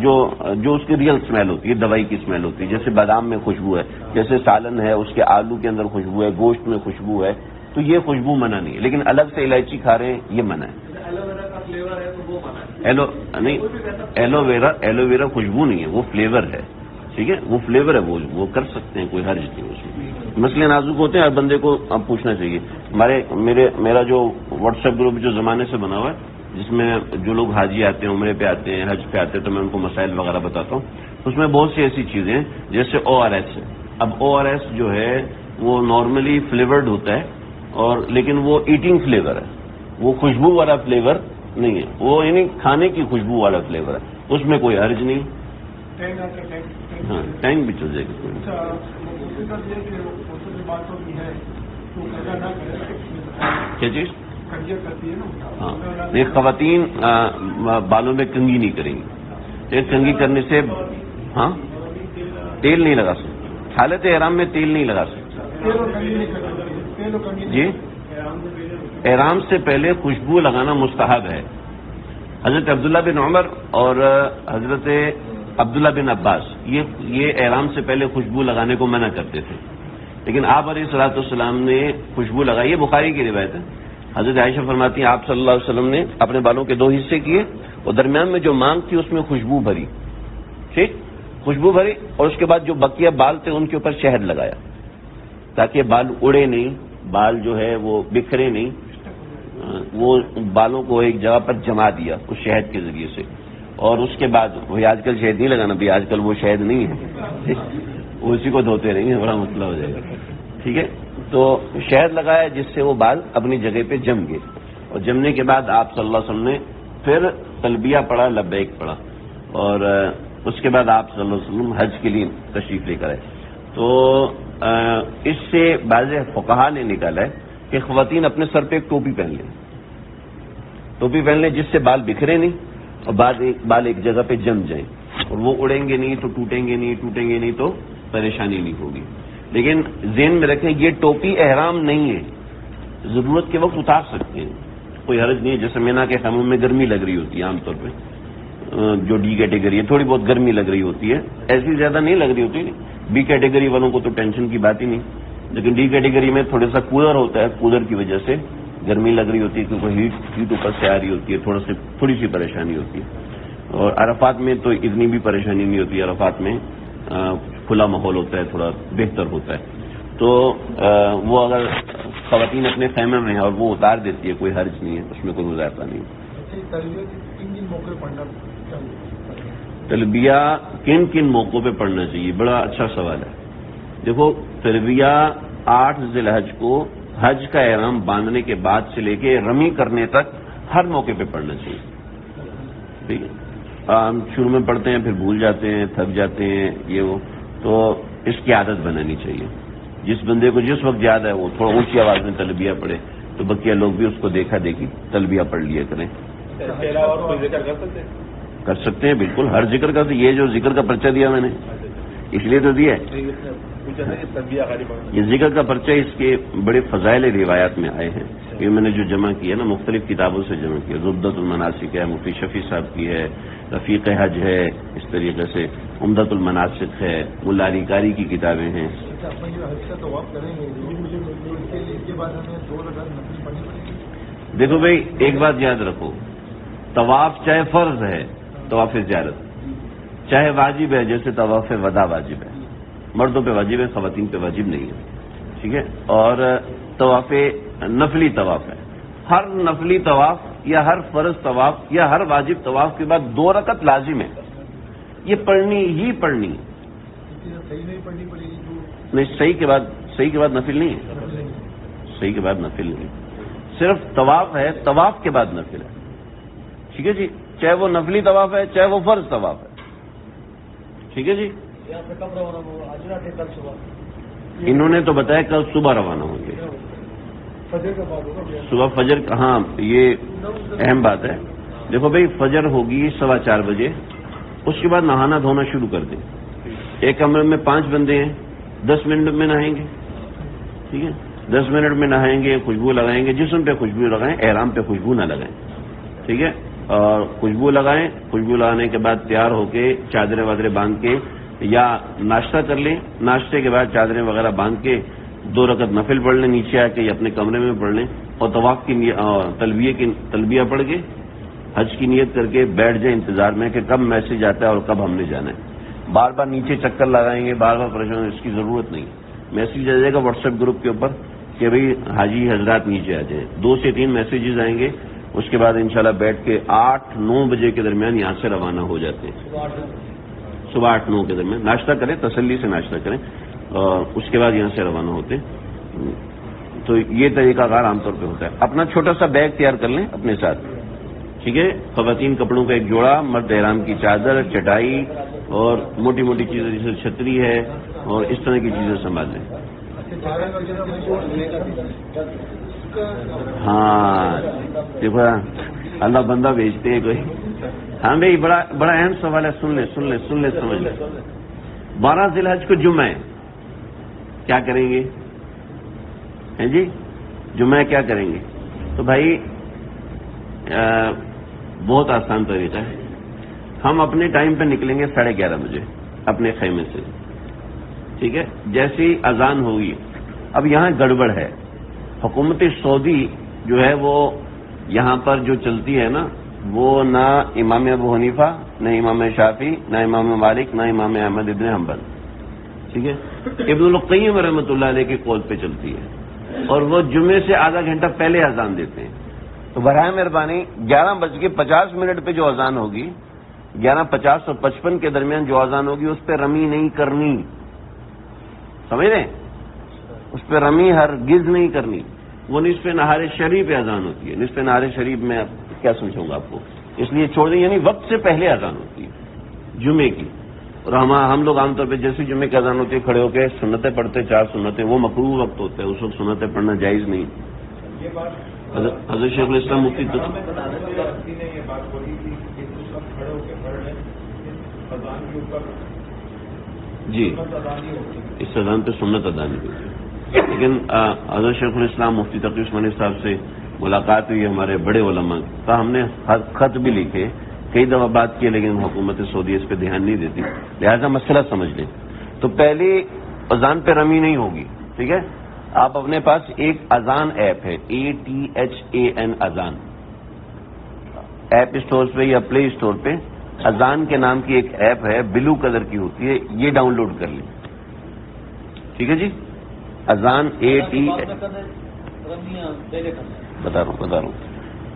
S2: جو اس کی ریئل اسمیل ہوتی ہے، دوائی کی اسمیل ہوتی ہے. جیسے بادام میں خوشبو ہے، جیسے سالن ہے اس کے آلو کے اندر خوشبو ہے، گوشت میں خوشبو ہے، تو یہ خوشبو منع نہیں ہے. لیکن الگ سے الائچی کھا رہے ہیں یہ منع ہے. ایلو ویرا خوشبو نہیں ہے، وہ فلیور ہے. ٹھیک ہے، وہ فلیور ہے، وہ کر سکتے ہیں، کوئی حرج نہیں اس میں. مسئلے نازک ہوتے ہیں، ہر بندے کو اب پوچھنا چاہیے. میرا جو واٹس ایپ گروپ جو زمانے سے بنا ہوا ہے، جس میں جو لوگ حاجی آتے ہیں، عمرے پہ آتے ہیں، حج پہ آتے ہیں، تو میں ان کو مسائل وغیرہ بتاتا ہوں. اس میں بہت سی ایسی چیزیں ہیں جیسے ORS ہے. اب ORS جو ہے وہ نارملی فلیورڈ ہوتا ہے، اور لیکن وہ ایٹنگ فلیور ہے، وہ خوشبو والا فلیور نہیں ہے، وہ یعنی کھانے کی خوشبو والا فلیور ہے. اس میں کوئی حرج نہیں. ہاں، ٹینک بھی چل جائے گا. کیا چیز؟ ہاں نہیں، خواتین بالوں میں کنگھی نہیں کریں گی. کنگھی کرنے سے ہاں تیل نہیں لگا سکتے، حالت احرام میں تیل نہیں لگا سکتے. جی، احرام سے پہلے خوشبو لگانا مستحب ہے. حضرت عبداللہ بن عمر اور حضرت عبداللہ بن عباس یہ احرام سے پہلے خوشبو لگانے کو منع کرتے تھے، لیکن آپ علیہ الصلوۃ والسلام نے خوشبو لگائی. یہ بخاری کی روایت ہے. حضرت عائشہ فرماتی ہیں آپ صلی اللہ علیہ وسلم نے اپنے بالوں کے 2 حصے کیے اور درمیان میں جو مانگ تھی اس میں خوشبو بھری. ٹھیک، خوشبو بھری، اور اس کے بعد جو بقیہ بال تھے ان کے اوپر شہد لگایا تاکہ بال اڑے نہیں، بال جو ہے وہ بکھرے نہیں. وہ بالوں کو ایک جگہ پر جما دیا اس شہد کے ذریعے سے. اور اس کے بعد وہی آج کل شہد نہیں لگانا بھی، آج کل وہ شہد نہیں ہے، اسی کو دھوتے رہیں گے، بڑا مسئلہ ہو جائے گا. ٹھیک ہے، تو شہد لگایا جس سے وہ بال اپنی جگہ پہ جم گئے. اور جمنے کے بعد آپ صلی اللہ علیہ وسلم نے پھر تلبیہ پڑھا، لبیک پڑھا، اور اس کے بعد آپ صلی اللہ علیہ وسلم حج کے لیے تشریف لے کر آئے. تو اس سے بعض فقہا نے نکالا ہے کہ خواتین اپنے سر پہ ایک ٹوپی پہن لیں، ٹوپی پہن لیں جس سے بال بکھرے نہیں اور بال ایک جگہ پہ جم جائیں، اور وہ اڑیں گے نہیں تو ٹوٹیں گے نہیں تو پریشانی نہیں ہوگی. لیکن ذہن میں رکھیں یہ ٹوپی احرام نہیں ہے، ضرورت کے وقت اتار سکتے ہیں، کوئی حرج نہیں ہے. جیسے مینا کے خیموں میں گرمی لگ رہی ہوتی ہے عام طور پہ، جو ڈی کیٹیگری ہے تھوڑی بہت گرمی لگ رہی ہوتی ہے، ایسی زیادہ نہیں لگ رہی ہوتی. بی کیٹیگری والوں کو تو ٹینشن کی بات ہی نہیں، لیکن ڈی کیٹیگری میں تھوڑا سا کولر ہوتا ہے، کولر کی وجہ سے گرمی لگ رہی ہوتی ہے کیونکہ ہیٹ اوپر سے آ رہی ہوتی ہے، تھوڑی سی پریشانی ہوتی ہے. اور عرفات میں تو اتنی بھی پریشانی نہیں ہوتی، عرفات میں کھلا ماحول ہوتا ہے، تھوڑا بہتر ہوتا ہے. تو وہ اگر خواتین اپنے خیمے میں ہیں اور وہ اتار دیتی ہے کوئی حرج نہیں ہے، اس میں کوئی مذائقہ نہیں. تلبیہ کن کن موقعوں پہ پڑھنا چاہیے؟ بڑا اچھا سوال ہے. دیکھو، تلبیہ 8 ذی الحج کو حج کا احرام باندھنے کے بعد سے لے کے رمی کرنے تک ہر موقع پہ پڑھنا چاہیے. ٹھیک ہے، ہم شروع میں پڑھتے ہیں پھر بھول جاتے ہیں، تھک جاتے ہیں، یہ وہ، تو اس کی عادت بنانی چاہیے. جس بندے کو جس وقت یاد ہے وہ تھوڑا اونچی آواز میں تلبیہ پڑھے، تو بقیہ لوگ بھی اس کو دیکھا دیکھی تلبیہ پڑھ لیا کریں. کر سکتے ہیں بالکل، ہر ذکر کا. یہ جو ذکر کا پرچہ دیا میں نے اس لیے تو دیا ہے، یہ ذکر کا پرچہ اس کے بڑے فضائل روایات میں آئے ہیں. یہ میں نے جو جمع کیا نا مختلف کتابوں سے جمع کیا، زبدۃ المناسک ہے، مفتی شفیع صاحب کی ہے، رفیق حج ہے، اس طریقے سے عمدۃ المناسک ہے، ملا علی قاری کی کتابیں ہیں. دیکھو بھائی، ایک بات یاد رکھو، طواف چاہے فرض ہے طواف زیارت، چاہے واجب ہے جیسے طواف وداع واجب ہے، مردوں پہ واجب ہے، خواتین پہ واجب نہیں ہے. ٹھیک ہے، اور طواف نفلی طواف ہے. ہر نفلی طواف یا ہر فرض طواف یا ہر واجب طواف کے بعد 2 رکعت لازم ہے، یہ پڑھنی ہی پڑھنی ہے۔ نہیں، صحیح کے بعد نفل نہیں ہے، صحیح کے بعد نفل نہیں ہے، صرف طواف ہے، طواف کے بعد نفل ہے، ٹھیک ہے جی، چاہے وہ نفلی طواف ہے چاہے وہ فرض طواف ہے، ٹھیک ہے جی۔ انہوں نے تو بتایا کل صبح روانہ ہوں گے، صبح فجر، ہاں یہ اہم بات ہے۔ دیکھو بھائی، فجر ہوگی 4:15 بجے، اس کے بعد نہانا دھونا شروع کر دیں۔ ایک کمرے میں 5 بندے ہیں، 10 منٹ میں نہائیں گے، ٹھیک ہے، 10 منٹ میں نہائیں گے، خوشبو لگائیں گے، جسم پہ خوشبو لگائیں، احرام پہ خوشبو نہ لگائیں، ٹھیک ہے، اور خوشبو لگائیں، خوشبو لگانے کے بعد تیار ہو کے چادریں وادریں باندھ کے یا ناشتہ کر لیں، ناشتے کے بعد چادریں وغیرہ باندھ کے 2 رکعت نفل پڑھ لیں نیچے آ کے یا اپنے کمرے میں پڑھ لیں، اور طواف کی تلبیہ پڑھ کے حج کی نیت کر کے بیٹھ جائیں انتظار میں کہ کب میسج آتا ہے اور کب ہم نے جانا ہے۔ بار بار نیچے چکر لگائیں گے، بار بار پریشان، اس کی ضرورت نہیں۔ میسج آ جائے گا واٹس ایپ گروپ کے اوپر کہ بھئی حاجی حضرات نیچے آ جائیں، 2 سے 3 میسیجز آئیں گے، اس کے بعد انشاءاللہ بیٹھ کے 8-9 بجے کے درمیان یہاں سے روانہ ہو جاتے ہیں، صبح 8-9 کے درمیان۔ ناشتہ کریں، تسلی سے ناشتہ کریں، اور اس کے بعد یہاں سے روانہ ہوتے ہیں۔ تو یہ طریقہ کار عام طور پہ ہوتا ہے۔ اپنا چھوٹا سا بیگ تیار کر لیں اپنے ساتھ، ٹھیک ہے، خواتین کپڑوں کا 1 جوڑا، مرد احرام کی چادر، چٹائی اور موٹی موٹی چیزیں جیسے چھتری ہے اور اس طرح کی چیزیں سنبھال لیں۔ ہاں دیکھو، اللہ بندہ بھیجتے ہیں کوئی۔ ہاں بھائی، بڑا اہم سوال ہے، سن لیں سمجھ لیں۔ 12 ذی الحج کو جمعہ ہے، کیا کریں گے؟ ہیں جی، جمعہ کیا کریں گے؟ تو بھائی بہت آسان طریقہ ہے، ہم اپنے ٹائم پہ نکلیں گے 11:30 بجے اپنے خیمے سے، ٹھیک ہے، جیسے ہی اذان ہوگی۔ اب یہاں گڑبڑ ہے، حکومت سعودی جو ہے وہ یہاں پر جو چلتی ہے نا، وہ نہ امام ابو حنیفہ، نہ امام شافعی، نہ امام مالک، نہ امام احمد ابن حنبل، ٹھیک ہے، ابن القیم رحمۃ اللہ علیہ کے قول پہ چلتی ہے، اور وہ جمعے سے آدھا گھنٹہ پہلے اذان دیتے ہیں۔ تو برائے مہربانی 11:50 پہ جو اذان ہوگی، 11:50 اور 55 کے درمیان جو اذان ہوگی، اس پہ رمی نہیں کرنی، سمجھ رہے ہیں؟ اس پہ رمی ہرگز نہیں کرنی۔ وہ نصف نہار شریف پہ اذان ہوتی ہے، نصف نہار شریف میں کیا سمجھوں گا آپ کو، اس لیے چھوڑ دیں، یعنی وقت سے پہلے اذان ہوتی ہے جمعے کی۔ اور ہم لوگ عام طور پہ جیسے جمعے کی اذان ہوتی ہے کھڑے ہو کے سنتیں پڑھتے، 4 سنتیں، وہ مکروہ وقت ہوتا ہے، اس وقت سنتیں پڑھنا جائز نہیں۔ حضرت شیخ الاسلام مفتی جی، اس اذان پہ سنت ادا نہیں ہوتی، لیکن حضرت شیخ الاسلام مفتی تقی عثمانی صاحب سے ملاقات ہوئی، ہمارے بڑے علماء کا، ہم نے خط بھی لکھے، کئی دفعہ بات کی، لیکن حکومت سعودی اس پہ دھیان نہیں دیتی، لہذا مسئلہ سمجھ لیں۔ تو پہلی اذان پہ رمی نہیں ہوگی، ٹھیک ہے۔ آپ اپنے پاس ایک اذان ایپ ہے، ATHAN اذان، ایپ اسٹور پہ یا پلے اسٹور پہ اذان کے نام کی ایک ایپ ہے، بلو کلر کی ہوتی ہے، یہ ڈاؤن لوڈ کر لیں، ٹھیک ہے جی۔ اذان بتا رہا ہوں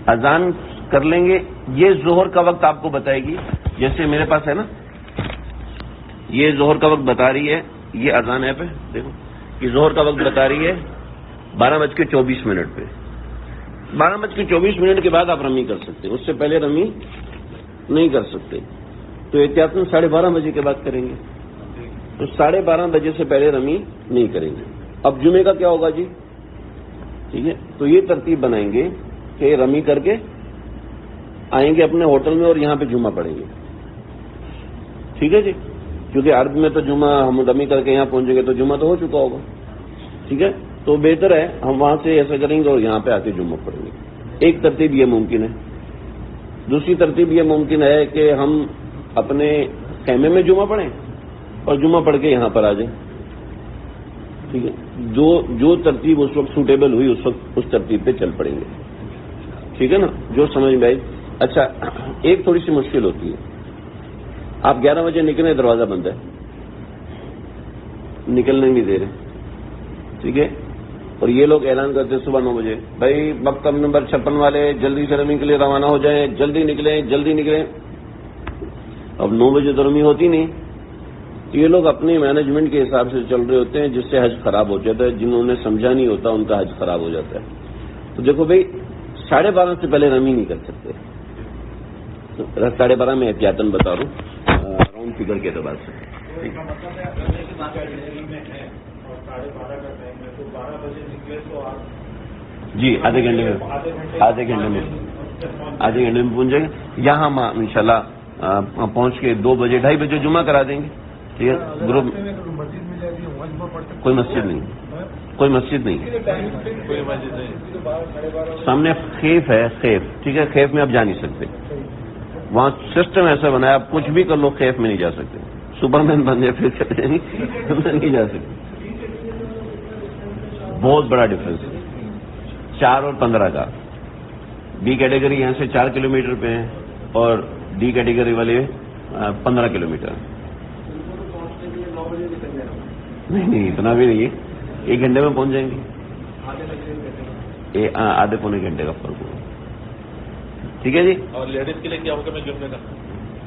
S2: اذان کر لیں گے، یہ ظہر کا وقت آپ کو بتائے گی، جیسے میرے پاس ہے نا، یہ ظہر کا وقت بتا رہی ہے، یہ اذان ایپ ہے، دیکھو یہ ظہر کا وقت بتا رہی ہے 12:24 پہ۔ 12:24 کے بعد آپ رمی کر سکتے ہیں، اس سے پہلے رمی نہیں کر سکتے، تو احتیاطاً 12:30 بجے کے بعد کریں گے، تو 12:30 بجے سے پہلے رمی نہیں کریں گے۔ اب جمعے کا کیا ہوگا جی، ٹھیک ہے، تو یہ ترتیب بنائیں گے کہ رمی کر کے آئیں گے اپنے ہوٹل میں اور یہاں پہ جمعہ پڑھیں گے، ٹھیک ہے جی، کیونکہ عرب میں تو جمعہ ہم رمی کر کے یہاں پہنچیں گے تو جمعہ تو ہو چکا ہوگا، ٹھیک ہے، تو بہتر ہے ہم وہاں سے ایسا کریں گے اور یہاں پہ آ کے جمعہ پڑھیں گے۔ ایک ترتیب یہ ممکن ہے، دوسری ترتیب یہ ممکن ہے کہ ہم اپنے خیمے میں جمعہ پڑھیں اور جمعہ پڑھ کے یہاں پر آ جائیں، ٹھیک ہے، جو ترتیب اس وقت سوٹیبل ہوئی اس وقت اس ترتیب پہ چل پڑیں گے، ٹھیک ہے نا، جو سمجھ میں آئی۔ اچھا، ایک تھوڑی سی مشکل ہوتی ہے، آپ 11 بجے نکلیں، دروازہ بند ہے، نکلنے نہیں دے رہے، ٹھیک ہے، اور یہ لوگ اعلان کرتے ہیں صبح 9 بجے، بھائی مکتب نمبر 56 والے جلدی سے رمی کے لیے روانہ ہو جائیں، جلدی نکلیں جلدی نکلیں. اب 9 بجے تو رمی ہوتی نہیں. یہ لوگ اپنی مینجمنٹ کے حساب سے چل رہے ہوتے ہیں، جس سے حج خراب ہو جاتا ہے. جنہوں نے سمجھا نہیں ہوتا ان کا حج خراب ہو جاتا ہے. تو دیکھو بھائی 12:30 سے پہلے رمی نہیں کر سکتے. 12:30 میں احتیاطاً بتا رہا ہوں راؤنڈ فگر کے اعتبار سے. جی آدھے گھنٹے میں پہنچ جائیں گے. یہاں ہم انشاءاللہ پہنچ کے 2 بجے 2:30 بجے جمعہ کرا دیں گے. ٹھیک ہے. گروپ کوئی مسجد نہیں، سامنے خیف ہے، خیف. ٹھیک ہے. خیف میں آپ جا نہیں سکتے. وہاں سسٹم ایسا بنایا آپ کچھ بھی کر لو خیف میں نہیں جا سکتے. سپر مین بندے پھر چلے جائیں گے، نہیں جا سکتے. بہت بڑا ڈفرنس ہے 4 اور 15 کا. بی کیٹیگری یہاں سے 4 کلومیٹر پہ ہیں اور ڈی کیٹیگری والے 15 کلومیٹر. نہیں اتنا بھی نہیں ہے، 1 گھنٹے میں پہنچ جائیں گے. آدھے پونے گھنٹے کا فرق ہوگا. ٹھیک ہے جی.
S3: اور لیڈیز کے لیے کیا ہوگا میں جمعے کا؟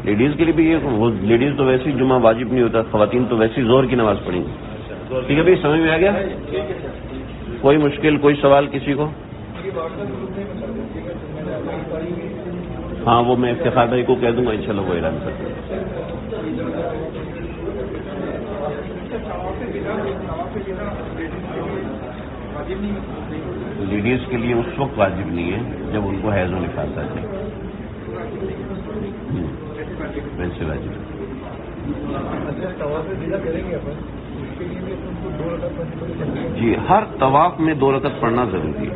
S2: لیڈیز کے لیے بھی یہ لیڈیز تو ویسے ہی جمعہ واجب نہیں ہوتا، خواتین تو ویسے ہی ظہر کی نماز پڑھیں گی. ٹھیک ہے بھائی، سمجھ میں آ گیا؟ کوئی مشکل کوئی سوال کسی کو؟ ہاں وہ میں افتخار بھائی کو کہہ دوں گا، انشاءاللہ وہ اعلان کر دیں گے. لیڈیز کے لیے اس وقت واجب نہیں ہے جب ان کو حیض و نفاس آ جائے، ویسے واجب. جی ہر طواف میں 2 رکعت پڑھنا ضروری ہے.